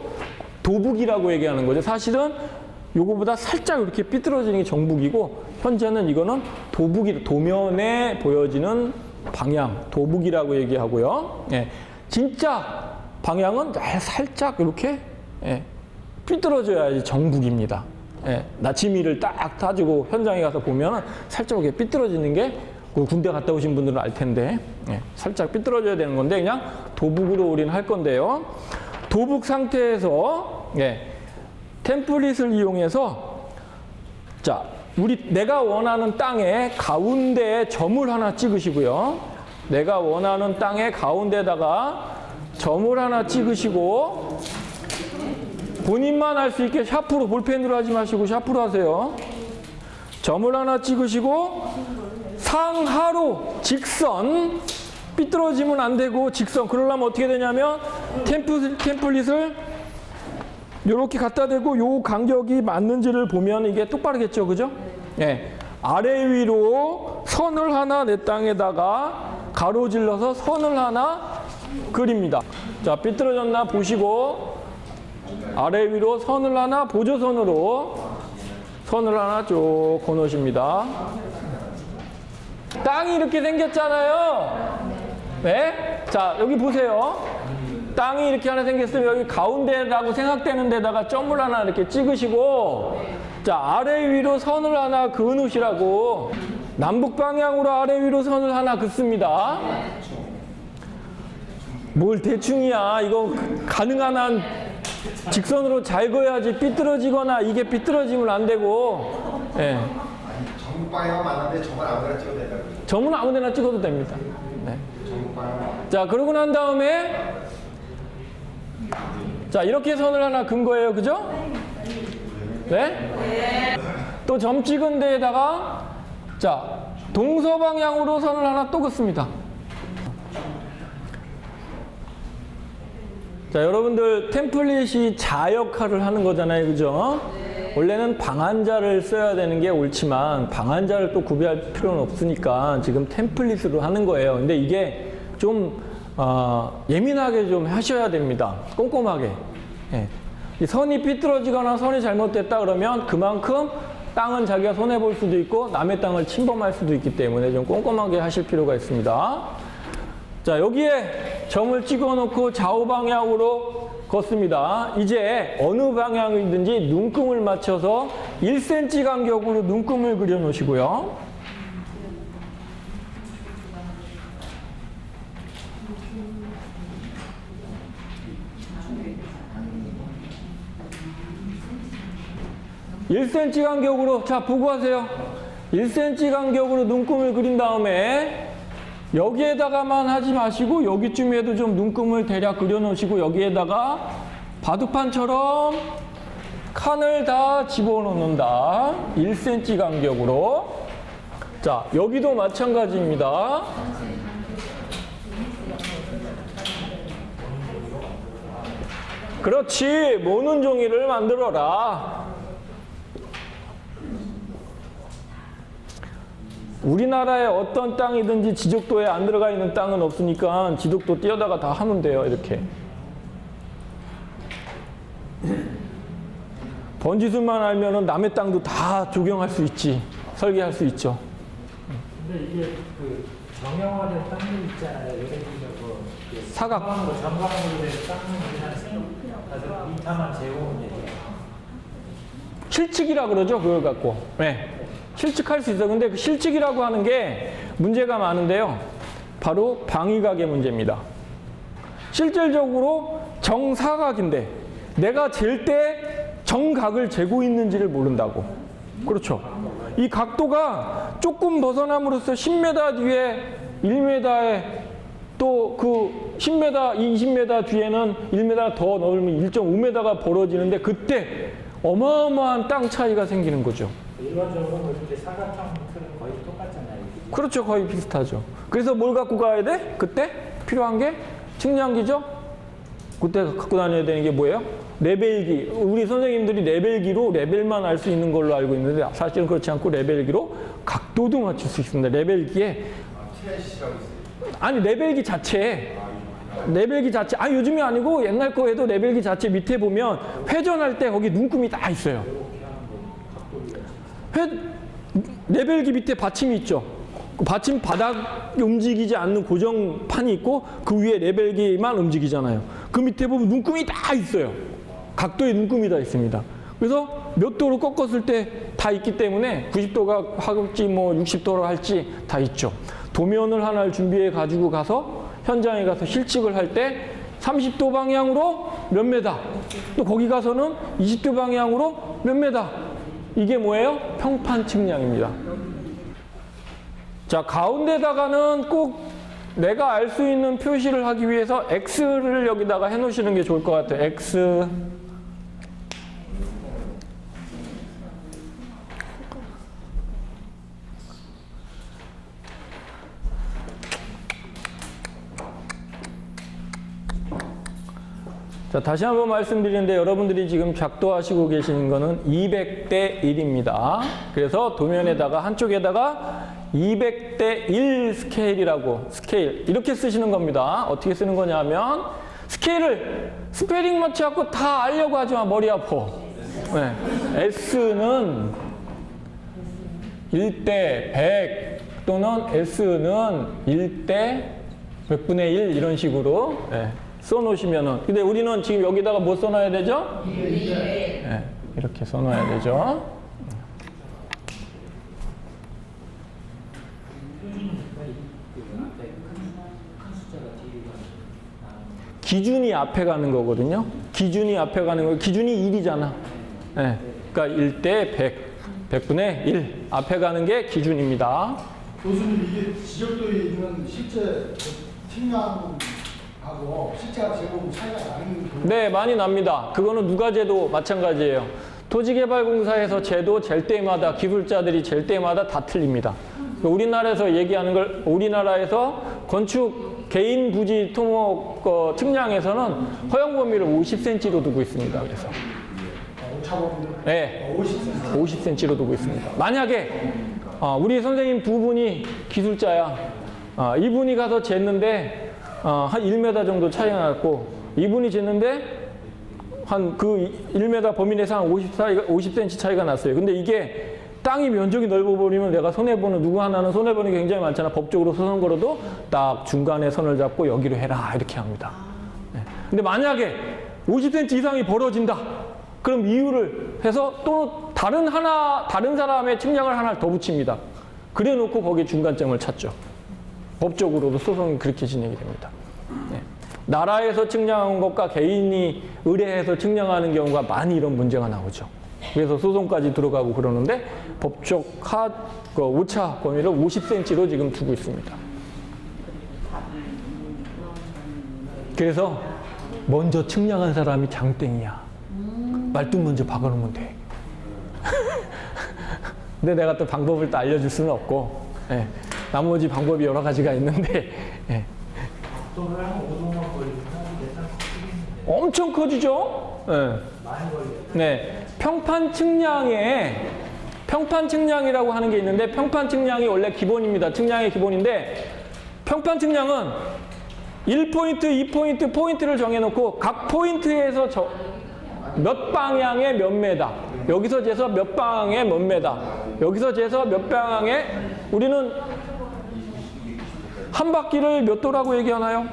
도북이라고 얘기하는 거죠. 사실은 요거보다 살짝 이렇게 삐뚤어지는 게 정북이고 현재는 이거는 도북이, 도면에 보여지는 방향, 도북이라고 얘기하고요. 예, 진짜 방향은 살짝 이렇게 삐뚤어져야지 정북입니다. 예, 나치미를 딱 따지고 현장에 가서 보면 살짝 이렇게 삐뚤어지는 게 군대 갔다 오신 분들은 알 텐데 살짝 삐뚤어져야 되는 건데 그냥 도북으로 우리는 할 건데요. 도북 상태에서 템플릿을 이용해서 자, 내가 원하는 땅의 가운데에 점을 하나 찍으시고요. 내가 원하는 땅의 가운데다가 점을 하나 찍으시고 본인만 할 수 있게 샤프로 볼펜으로 하지 마시고 샤프로 하세요. 점을 하나 찍으시고 상하로 직선 삐뚤어지면 안 되고 직선 그러려면 어떻게 되냐면 템플릿을 이렇게 갖다 대고 요 간격이 맞는지를 보면 이게 똑바르겠죠, 그죠? 예, 아래 위로 선을 하나 내 땅에다가 가로질러서 선을 하나 그립니다. 자, 삐뚤어졌나 보시고 아래 위로 선을 하나 보조선으로 선을 하나 쭉 그어놓으십니다. 땅이 이렇게 생겼잖아요. 네? 자, 여기 보세요. 땅이 이렇게 하나 생겼으면 여기 가운데라고 생각되는 데다가 점을 하나 이렇게 찍으시고 자, 아래 위로 선을 하나 그으시라고 남북 방향으로 아래 위로 선을 하나 긋습니다. 뭘 대충이야. 이거 가능한 한 직선으로 잘 그어야지 삐뚤어지거나 이게 삐뚤어지면 안 되고 예. 전국 방향은 맞는데 점을 아무데나 찍어도 된다고요? 점은 아무 데나 찍어도 됩니다. 네. 자, 그러고 난 다음에 자, 이렇게 선을 하나 긋은 거예요. 그죠? 네? 또 점 찍은 데에다가 자, 동서방향으로 선을 하나 또 긋습니다. 자, 여러분들 템플릿이 자 역할을 하는 거잖아요. 그죠? 원래는 방한자를 써야 되는 게 옳지만 방한자를 또 구비할 필요는 없으니까 지금 템플릿으로 하는 거예요. 근데 이게 좀 예민하게 좀 하셔야 됩니다. 꼼꼼하게. 예. 이 선이 삐뚤어지거나 선이 잘못됐다 그러면 그만큼 땅은 자기가 손해볼 수도 있고 남의 땅을 침범할 수도 있기 때문에 좀 꼼꼼하게 하실 필요가 있습니다. 자, 여기에 점을 찍어 놓고 좌우 방향으로 걷습니다. 이제 어느 방향이든지 눈금을 맞춰서 1cm 간격으로 눈금을 그려 놓으시고요. (1cm) 간격으로 자 보고 하세요. 1cm 간격으로 눈금을 그린 다음에 여기에다가만 하지 마시고 여기쯤에도 좀 눈금을 대략 그려 놓으시고 여기에다가 바둑판처럼 칸을 다 집어넣는다. 1cm 간격으로. 자, 여기도 마찬가지입니다. 그렇지. 모는 종이를 만들어라. 우리나라에 어떤 땅이든지 지적도에 안 들어가 있는 땅은 없으니까 지적도 띄어다가 다 하면 돼요. 이렇게. 번지수만 알면은 남의 땅도 다 조경할 수 있지. 설계할 수 있죠. 근데 이게 그 정형화된 땅들 있잖아요. 예를 들면 뭐 사각. 정강으로 된 땅은 그냥 미타만 제공은 되죠. 실측이라 그러죠. 그걸 갖고. 네. 실측할 수 있어. 근데 그 실측이라고 하는 게 문제가 많은데요. 바로 방위각의 문제입니다. 실질적으로 정사각인데 내가 잴 때 정각을 재고 있는지를 모른다고. 그렇죠. 이 각도가 조금 벗어남으로써 10m 뒤에 1m에 또 그 10m, 20m 뒤에는 1m 더 넣으면 1.5m가 벌어지는데 그때 어마어마한 땅 차이가 생기는 거죠. 일반적으로 뭐 이렇게 사각형 틀은 거의 똑같잖아요. 그렇죠. 거의 비슷하죠. 그래서 뭘 갖고 가야 돼? 그때 필요한 게 측량기죠. 그때 갖고 다녀야 되는 게 뭐예요? 레벨기. 우리 선생님들이 레벨기로 레벨만 알 수 있는 걸로 알고 있는데 사실은 그렇지 않고 레벨기로 각도도 맞출 수 있습니다. 레벨기에 TIC라고 있어요. 아니 레벨기 자체에 아니 요즘이 아니고 옛날 거에도 레벨기 자체 밑에 보면 회전할 때 거기 눈금이 다 있어요. 레벨기 밑에 받침이 있죠. 그 받침 바닥 움직이지 않는 고정판이 있고 그 위에 레벨기만 움직이잖아요. 그 밑에 보면 눈금이 다 있어요. 각도에 눈금이 다 있습니다. 그래서 몇 도로 꺾었을 때 다 있기 때문에 90도가 할지 뭐 60도로 할지 다 있죠. 도면을 하나를 준비해 가지고 가서 현장에 가서 실측을 할 때 30도 방향으로 몇 메다, 또 거기 가서는 20도 방향으로 몇 메다. 이게 뭐예요? 평판 측량입니다. 자, 가운데다가는 꼭 내가 알 수 있는 표시를 하기 위해서 X를 여기다가 해 놓으시는 게 좋을 것 같아요. X. 자, 다시 한번 말씀드리는데 여러분들이 지금 작도하시고 계시는 거는 200대 1입니다. 그래서 도면에다가 한쪽에다가 200대 1 스케일 이렇게 쓰시는 겁니다. 어떻게 쓰는 거냐면 스케일을 스페링 맞춰갖고 다 알려고 하지만 머리 아파. 네. S는 1대 100 또는 S는 1대 몇 분의 1 이런 식으로 네. 써놓으시면은. 근데 우리는 지금 여기다가 뭐 써놔야 되죠? 네, 이렇게 써놔야 되죠. 기준이 앞에 가는 거거든요. 기준이 앞에 가는 거. 기준이 1이잖아. 네, 그러니까 1대 100, 100분의 1 앞에 가는 게 기준입니다. 교수님 이게 지적도에 있는 실제 측량하고 실제가 제법 차이가 나는 경우. 네, 많이 납니다. 그거는 누가 재도 마찬가지예요. 토지개발공사에서 재도 잴 때마다 기술자들이 잴 때마다 다 틀립니다. 우리나라에서 얘기하는 걸 우리나라에서 건축 개인 부지 토목 측량에서는 허용 범위를 50cm로 두고 있습니다. 그래서 네, 50cm로 두고 있습니다. 만약에 우리 선생님 두 분이 기술자야. 이분이 가서 쟀는데 한 1m 정도 차이가 났고 이분이 쟀는데 한 그 1m 범위 내에서 한 50cm 차이가 났어요. 근데 이게 땅이 면적이 넓어버리면 내가 손해보는, 누구 하나는 손해보는 게 굉장히 많잖아. 법적으로 소송 걸어도 딱 중간에 선을 잡고 여기로 해라 이렇게 합니다. 네. 근데 만약에 50cm 이상이 벌어진다. 그럼 이유를 해서 또 다른 사람의 측량을 하나를 더 붙입니다. 그래 놓고 거기에 중간점을 찾죠. 법적으로도 소송이 그렇게 진행이 됩니다. 네. 나라에서 측량한 것과 개인이 의뢰해서 측량하는 경우가 많이 이런 문제가 나오죠. 그래서 소송까지 들어가고 그러는데 법적 오차 범위를 50cm로 지금 두고 있습니다. 그래서 먼저 측량한 사람이 장땡이야. 말뚝 먼저 박아놓으면 돼. 근데 내가 또 방법을 또 알려줄 수는 없고, 예. 나머지 방법이 여러 가지가 있는데, 예. 엄청 커지죠? 예. 네. 평판 측량에 평판 측량이라고 하는 게 있는데 평판 측량이 원래 기본입니다. 측량의 기본인데 평판 측량은 1포인트, 2포인트, 포인트를 정해놓고 각 포인트에서 몇 방향에 몇 메다, 여기서 재서 몇 방향에 몇 메다, 여기서 재서 몇 방향에, 우리는 한 바퀴를 몇 도라고 얘기하나요?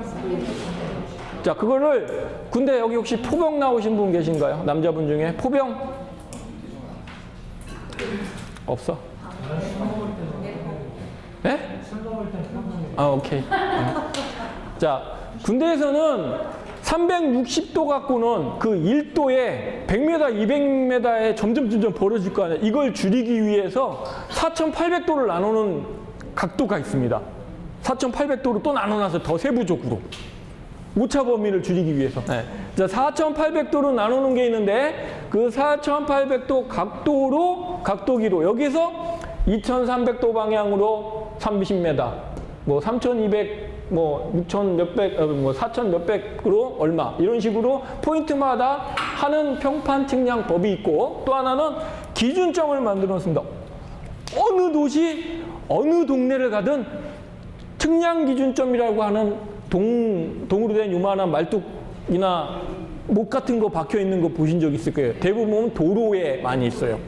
자, 그거를 군대 여기 혹시 포병 나오신 분 계신가요? 남자분 중에 포병? 없어? 네? 아, 오케이. 자, 군대에서는 360도 갖고는 그 1도에 100m, 200m에 점점 벌어질 거 아니에요. 이걸 줄이기 위해서 4,800도를 나누는 각도가 있습니다. 4,800도로 또 나눠놔서 더 세부적으로. 오차 범위를 줄이기 위해서. 네. 자, 4,800도로 나누는 게 있는데 그 4,800도 각도기로 여기서 2,300도 방향으로 30m, 뭐 3,200, 뭐 6,000 몇백, 뭐 4,000 몇백으로 얼마 이런 식으로 포인트마다 하는 평판 측량법이 있고, 또 하나는 기준점을 만들어 놨습니다. 어느 도시, 어느 동네를 가든 측량 기준점이라고 하는 동으로 된 요만한 말뚝이나 목 같은 거 박혀 있는 거 보신 적 있을 거예요. 대부분 도로에 많이 있어요.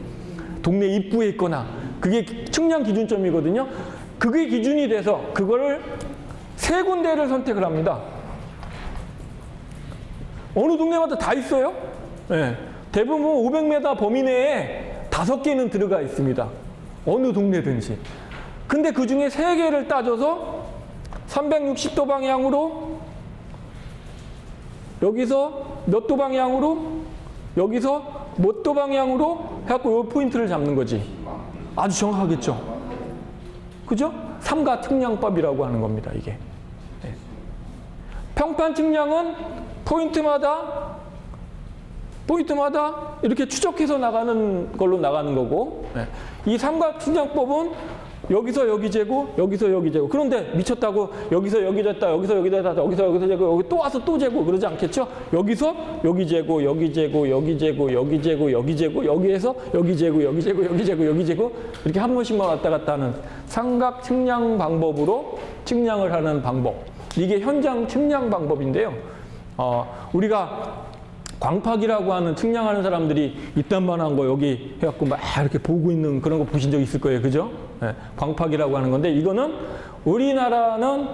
동네 입구에 있거나. 그게 측량 기준점이거든요. 그게 기준이 돼서 그거를 세 군데를 선택을 합니다. 어느 동네마다 다 있어요. 네. 대부분 500m 범위 내에 5개는 들어가 있습니다. 어느 동네든지. 근데 그 중에 3개를 따져서 360도 방향으로, 여기서 몇 도 방향으로, 여기서 몇 도 방향으로 해갖고 이 포인트를 잡는 거지. 아주 정확하겠죠. 그죠? 삼가 측량법이라고 하는 겁니다, 이게. 네. 평판 측량은 포인트마다 이렇게 추적해서 나가는 걸로 나가는 거고, 네. 이 삼가 측량법은 여기서 여기 재고, 여기서 여기 재고. 그런데 미쳤다고 여기서 여기 쟀다, 여기서 여기 쟀다, 여기서 여기서 재고, 여기 또 와서 또 재고 그러지 않겠죠? 여기서 여기 재고, 여기 재고, 여기 재고, 여기 재고, 여기 재고, 여기에서 여기 재고, 여기 재고, 여기 재고, 여기 재고, 이렇게 한 번씩만 왔다 갔다 하는 삼각 측량 방법으로 측량을 하는 방법. 이게 현장 측량 방법인데요. 우리가 광팍이라고 하는 측량하는 사람들이 이딴만한 거 여기 해갖고 막 이렇게 보고 있는 그런 거 보신 적 있을 거예요. 그죠? 네, 광팍이라고 하는 건데, 이거는 우리나라는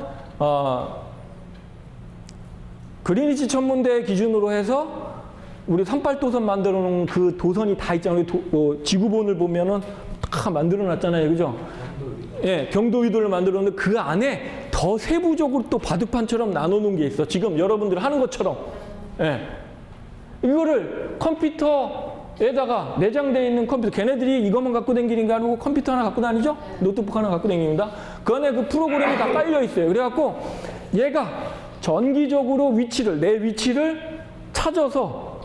그리니치 천문대 기준으로 해서 우리 38도선 만들어 놓은 그 도선이 다 있잖아요. 지구본을 보면은 다 만들어 놨잖아요. 그죠? 예, 경도위도를 만들어 놓는데 그 안에 더 세부적으로 또 바둑판처럼 나눠 놓은 게 있어. 지금 여러분들 하는 것처럼. 예. 이거를 컴퓨터에다가 내장되어 있는 컴퓨터, 걔네들이 이것만 갖고 다니는 게 아니고 컴퓨터 하나 갖고 다니죠? 노트북 하나 갖고 다닙니다. 그 안에 그 프로그램이 다 깔려 있어요. 그래갖고 얘가 전기적으로 내 위치를 찾아서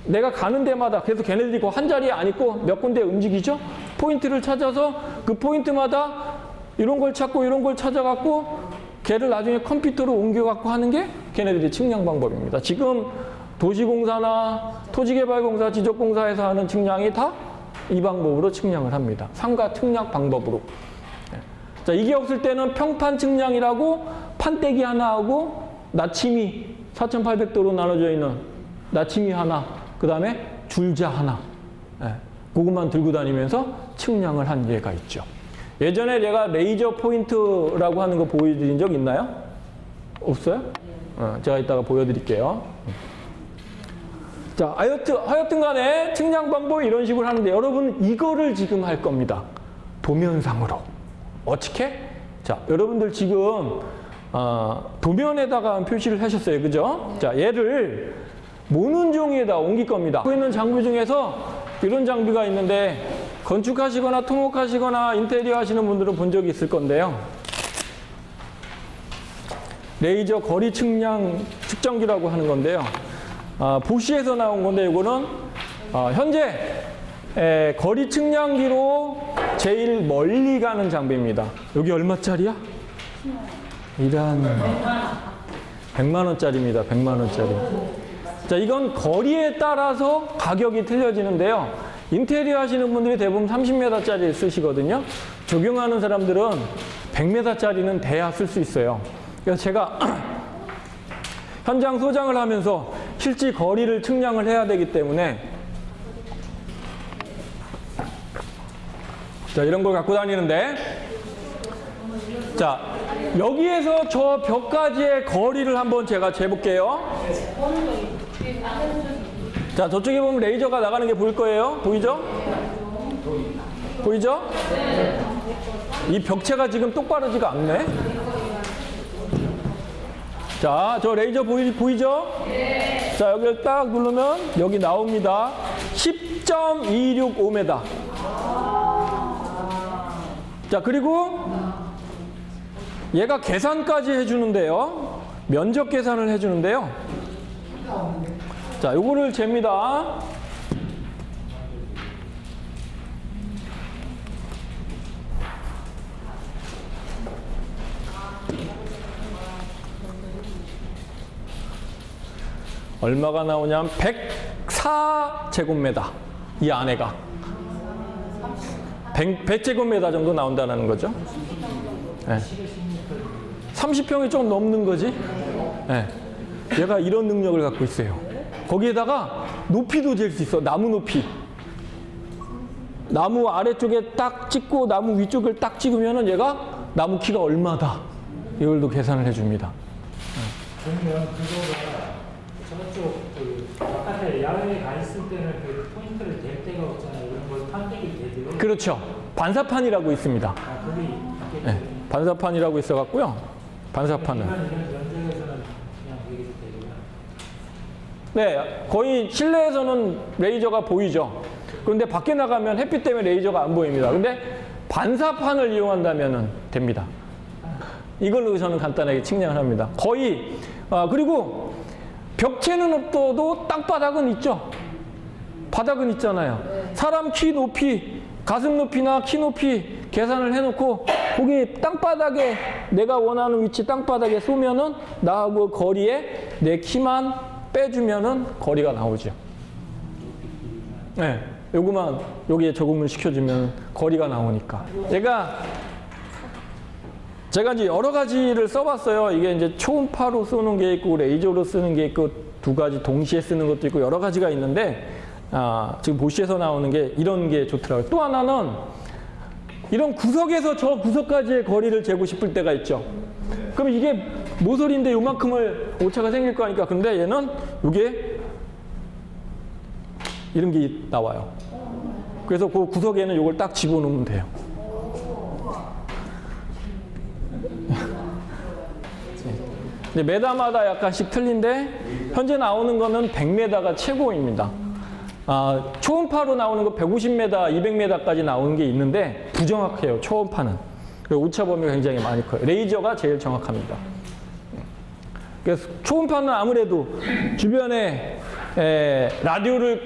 내가 가는 데마다, 그래서 걔네들이 그 한 자리에 안 있고 몇 군데 움직이죠? 포인트를 찾아서 그 포인트마다 이런 걸 찾고 이런 걸 찾아갖고 걔를 나중에 컴퓨터로 옮겨갖고 하는 게 걔네들의 측량 방법입니다. 지금 도시공사나 토지개발공사, 지적공사에서 하는 측량이 다 이 방법으로 측량을 합니다. 삼가 측량 방법으로. 자, 이게 없을 때는 평판 측량이라고 판때기 하나 하고 나침이 4,800도로 나눠져 있는 나침이 하나, 그 다음에 줄자 하나. 그것만 들고 다니면서 측량을 한 예가 있죠. 예전에 제가 레이저 포인트라고 하는 거 보여드린 적 있나요? 없어요? 제가 이따가 보여드릴게요. 자, 하여튼 간에 측량 방법 이런 식으로 하는데, 여러분 이거를 지금 할 겁니다. 도면상으로. 어떻게? 자, 여러분들 지금 도면에다가 표시를 하셨어요. 그죠? 자, 얘를 모는 종이에다 옮길 겁니다. 갖고 있는 장비 중에서 이런 장비가 있는데, 건축하시거나 토목하시거나 인테리어 하시는 분들은 본 적이 있을 건데요. 레이저 거리 측정기라고 하는 건데요. 보시에서 나온 건데, 이거는 현재 거리 측량기로 제일 멀리 가는 장비입니다. 여기 얼마짜리야? 이런 100만 원짜리입니다. 100만 원짜리. 자, 이건 거리에 따라서 가격이 틀려지는데요. 인테리어 하시는 분들이 대부분 30m짜리 쓰시거든요. 적용하는 사람들은 100m짜리는 돼야 쓸 수 있어요. 그래서 제가 현장 소장을 하면서 실제 거리를 측량을 해야 되기 때문에 자, 이런 걸 갖고 다니는데 자, 여기에서 저 벽까지의 거리를 한번 제가 재볼게요. 자, 저쪽에 보면 레이저가 나가는 게 보일 거예요. 보이죠? 보이죠? 이 벽체가 지금 똑바르지가 않네. 자, 저 레이저 보이죠? 자, 여기를 딱 누르면 여기 나옵니다. 10.265m. 자, 그리고 얘가 계산까지 해주는데요. 면적 계산을 해주는데요. 자, 요거를 잽니다. 얼마가 나오냐면 104제곱미터. 이 안에가 100제곱미터 정도 나온다는 거죠. 네. 30평이 좀 넘는 거지. 네. 얘가 이런 능력을 갖고 있어요. 거기에다가 높이도 잴 수 있어. 나무 높이. 나무 아래쪽에 딱 찍고 나무 위쪽을 딱 찍으면은 얘가 나무 키가 얼마다. 이걸도 계산을 해줍니다. 그러면 그거가 저쪽 그 바깥에 야외에 가 있을 때는 그 포인트를 댈 데가 없잖아요. 이런 걸 판때기 대죠. 그렇죠. 반사판이라고 있습니다. 아, 그게 있겠죠. 네. 반사판이라고 있어갖고요. 반사판은. 이런 면적에서는 그냥 되게 되고요. 네, 거의 실내에서는 레이저가 보이죠. 그런데 밖에 나가면 햇빛 때문에 레이저가 안 보입니다. 근데 반사판을 이용한다면 됩니다. 이걸로 저는 간단하게 측량을 합니다. 거의 그리고 벽체는 없어도 땅바닥은 있죠. 바닥은 있잖아요. 사람 키 높이, 가슴 높이나 키 높이 계산을 해놓고 거기 땅바닥에 내가 원하는 위치 땅바닥에 쏘면은 나하고 거리에 내 키만 빼주면은 거리가 나오죠. 네, 요거만 여기에 적응을 시켜주면 거리가 나오니까. 제가 이제 여러 가지를 써봤어요. 이게 이제 초음파로 쏘는 게 있고 레이저로 쓰는 게 있고 두 가지 동시에 쓰는 것도 있고 여러 가지가 있는데 지금 보시에서 나오는 게 이런 게 좋더라고요. 또 하나는 이런 구석에서 저 구석까지의 거리를 재고 싶을 때가 있죠. 그럼 이게 모서리인데 요만큼을 오차가 생길 거 아니까. 근데 얘는 이게 이런 게 나와요. 그래서 그 구석에는 이걸 딱 집어넣으면 돼요. 이제 메다마다 약간씩 틀린데 현재 나오는 거는 100m가 최고입니다. 초음파로 나오는 거 150m, 200m까지 나오는 게 있는데 부정확해요. 초음파는. 오차 범위가 굉장히 많이 커요. 레이저가 제일 정확합니다. 그래서 초음파는 아무래도 주변에 라디오를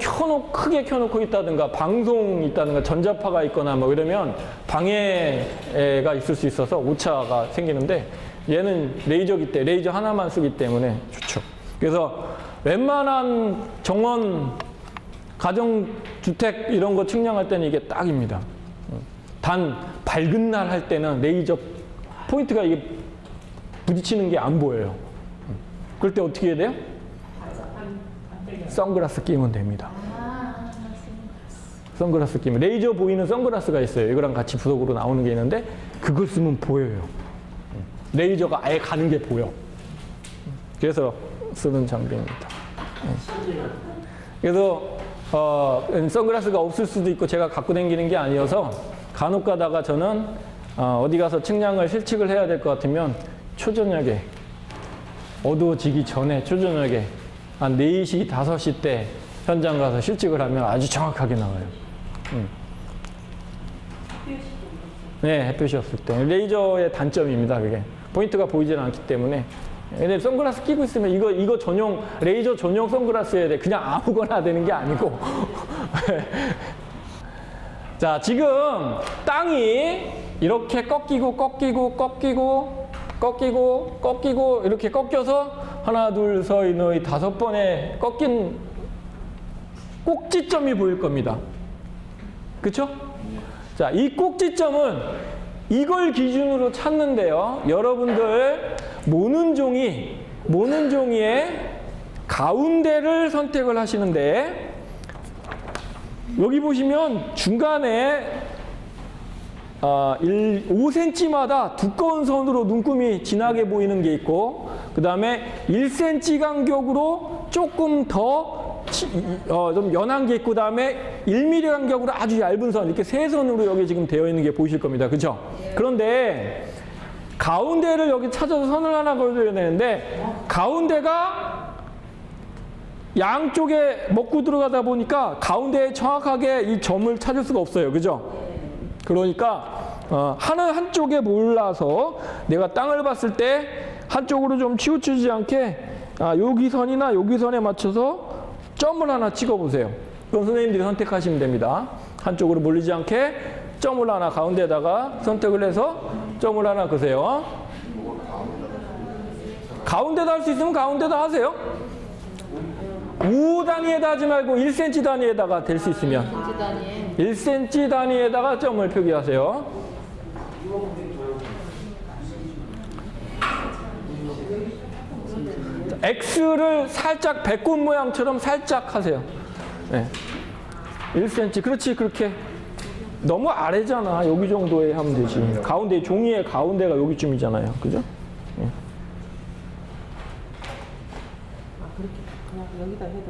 크게 켜놓고 있다든가 방송이 있다든가 전자파가 있거나 뭐 이러면 방해가 있을 수 있어서 오차가 생기는데 얘는 레이저 하나만 쓰기 때문에 좋죠. 그래서 웬만한 정원, 가정주택 이런 거 측량할 때는 이게 딱입니다. 단 밝은 날 할 때는 레이저 포인트가 이게 부딪히는 게 안 보여요. 그럴 때 어떻게 해야 돼요? 선글라스 끼면 됩니다. 선글라스 끼면 레이저 보이는 선글라스가 있어요. 이거랑 같이 부속으로 나오는 게 있는데 그걸 쓰면 보여요. 레이저가 아예 가는 게 보여. 그래서 쓰는 장비입니다. 그래서 선글라스가 없을 수도 있고 제가 갖고 다니는 게 아니어서 간혹 가다가 저는 어디 가서 측량을 실측을 해야 될 것 같으면 초저녁에 어두워지기 전에 초저녁에 한 4시, 5시 때 현장 가서 실측을 하면 아주 정확하게 나와요. 네, 햇볕이 없을 때. 레이저의 단점입니다, 그게. 포인트가 보이질 않기 때문에. 근데 선글라스 끼고 있으면 이거 전용, 레이저 전용 선글라스여야 돼. 그냥 아무거나 되는 게 아니고. 자, 지금 땅이 이렇게 꺾이고 이렇게 꺾여서 하나, 둘, 셋, 넷, 5번에 꺾인 꼭지점이 보일 겁니다. 그쵸? 자, 이 꼭지점은 이걸 기준으로 찾는데요. 여러분들 모는 종이의 가운데를 선택을 하시는데 여기 보시면 중간에 5cm마다 두꺼운 선으로 눈금이 진하게 보이는 게 있고 그 다음에 1cm 간격으로 조금 더 좀 연한 게 있고 그 다음에 1mm 간격으로 아주 얇은 선 이렇게 세 선으로 여기 지금 되어 있는 게 보이실 겁니다. 그죠? 그런데 가운데를 여기 찾아서 선을 하나 그어줘야 되는데 가운데가 양쪽에 먹고 들어가다 보니까 가운데에 정확하게 이 점을 찾을 수가 없어요. 그죠? 그러니까 한쪽에 몰라서 내가 땅을 봤을 때 한쪽으로 좀 치우치지 않게 여기 선이나 여기 선에 맞춰서 점을 하나 찍어보세요. 그건 선생님들이 선택하시면 됩니다. 한쪽으로 몰리지 않게 점을 하나 가운데에다가 선택을 해서 점을 하나 그으세요. 가운데다 할 수 있으면 가운데다 하세요. 5 단위에다 하지 말고 1cm 단위에다가 될 수 있으면 1cm 단위에다가 점을 표기하세요. X를 살짝 배꼽 모양처럼 살짝 하세요. 네. 1cm. 그렇지, 그렇게. 너무 아래잖아. 여기 정도에 하면 되지. 가운데, 종이의 가운데가 여기쯤이잖아요. 그죠? 네.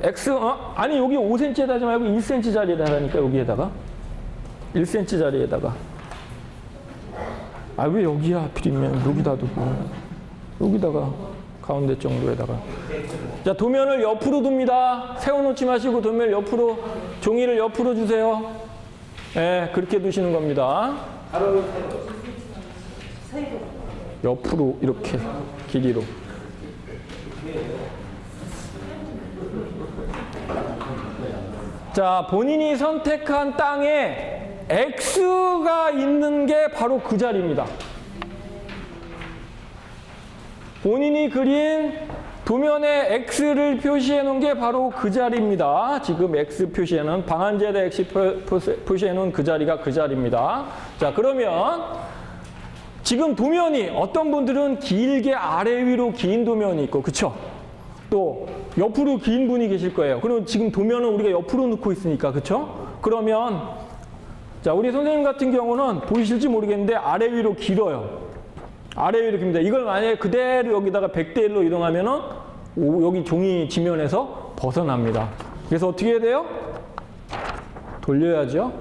X, 아니, 여기 5cm에다 하지 말고 1cm 자리에다 하라니까, 여기에다가. 1cm 자리에다가. 왜 여기야, 하필이면. 여기다 두고. 여기다가. 가운데 정도에다가. 자, 도면을 옆으로 둡니다. 세워놓지 마시고 도면을 옆으로, 종이를 옆으로 주세요. 네, 그렇게 두시는 겁니다. 옆으로, 이렇게, 길이로. 자, 본인이 선택한 땅에 X가 있는 게 바로 그 자리입니다. 본인이 그린 도면에 X를 표시해 놓은 게 바로 그 자리입니다. 지금 X 표시해 놓은 방한제에다 X 표시해 놓은 그 자리가 그 자리입니다. 자, 그러면 지금 도면이 어떤 분들은 길게 아래 위로 긴 도면이 있고, 그쵸? 또 옆으로 긴 분이 계실 거예요. 그럼 지금 도면은 우리가 옆으로 놓고 있으니까, 그쵸? 그러면 자, 우리 선생님 같은 경우는 보이실지 모르겠는데 아래 위로 길어요. 아래 위로 깁니다. 이걸 만약에 그대로 여기다가 100대 1로 이동하면은 여기 종이 지면에서 벗어납니다. 그래서 어떻게 해야 돼요? 돌려야죠.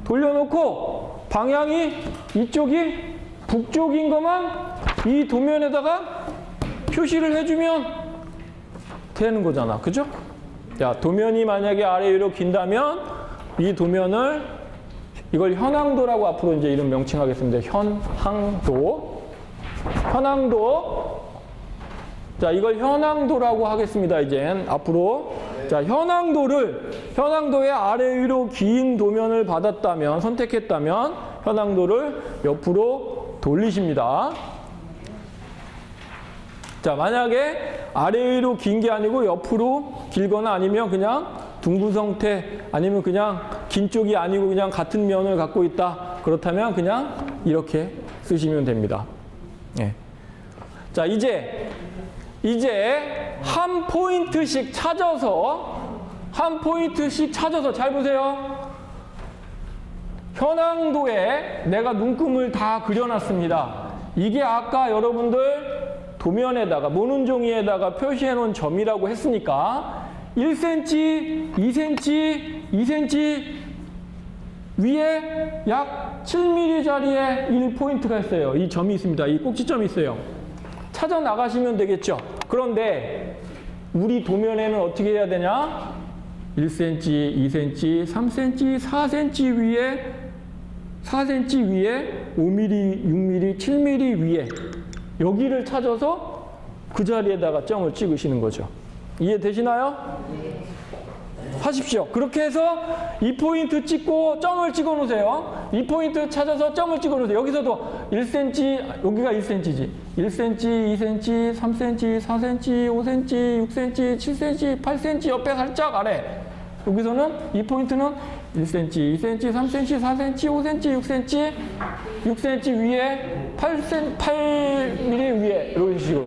돌려놓고 방향이 이쪽이 북쪽인 것만 이 도면에다가 표시를 해주면 되는 거잖아. 그죠? 자, 도면이 만약에 아래 위로 긴다면 이 도면을 이걸 현황도라고 앞으로 이제 이름 명칭하겠습니다. 현황도. 자, 이걸 현황도라고 하겠습니다. 이젠 앞으로. 자, 현황도의 아래 위로 긴 도면을 받았다면, 선택했다면 현황도를 옆으로 돌리십니다. 자, 만약에 아래 위로 긴 게 아니고 옆으로 길거나 아니면 그냥 둥근 형태 아니면 그냥 긴 쪽이 아니고 그냥 같은 면을 갖고 있다. 그렇다면 그냥 이렇게 쓰시면 됩니다. 네. 자, 이제 한 포인트씩 찾아서 잘 보세요. 현황도에 내가 눈금을 다 그려놨습니다. 이게 아까 여러분들 도면에다가 모는 종이에다가 표시해 놓은 점이라고 했으니까 1cm, 2cm 위에 약 7mm 자리에 1포인트가 있어요. 이 점이 있습니다. 이 꼭지점이 있어요. 찾아 나가시면 되겠죠. 그런데 우리 도면에는 어떻게 해야 되냐? 1cm, 2cm, 3cm, 4cm 위에 5mm, 6mm, 7mm 위에 여기를 찾아서 그 자리에다가 점을 찍으시는 거죠. 이해되시나요? 하십시오. 그렇게 해서 2포인트 찍고 점을 찍어 놓으세요. 2포인트 찾아서 점을 찍어 놓으세요. 여기서도 1cm, 여기가 1cm지. 1cm, 2cm, 3cm, 4cm, 5cm, 6cm, 7cm, 8cm 옆에 살짝 아래. 여기서는 이 포인트는 1cm, 2cm, 3cm, 4cm, 5cm, 6cm, 6cm 위에 8mm 위에 이런 식으로.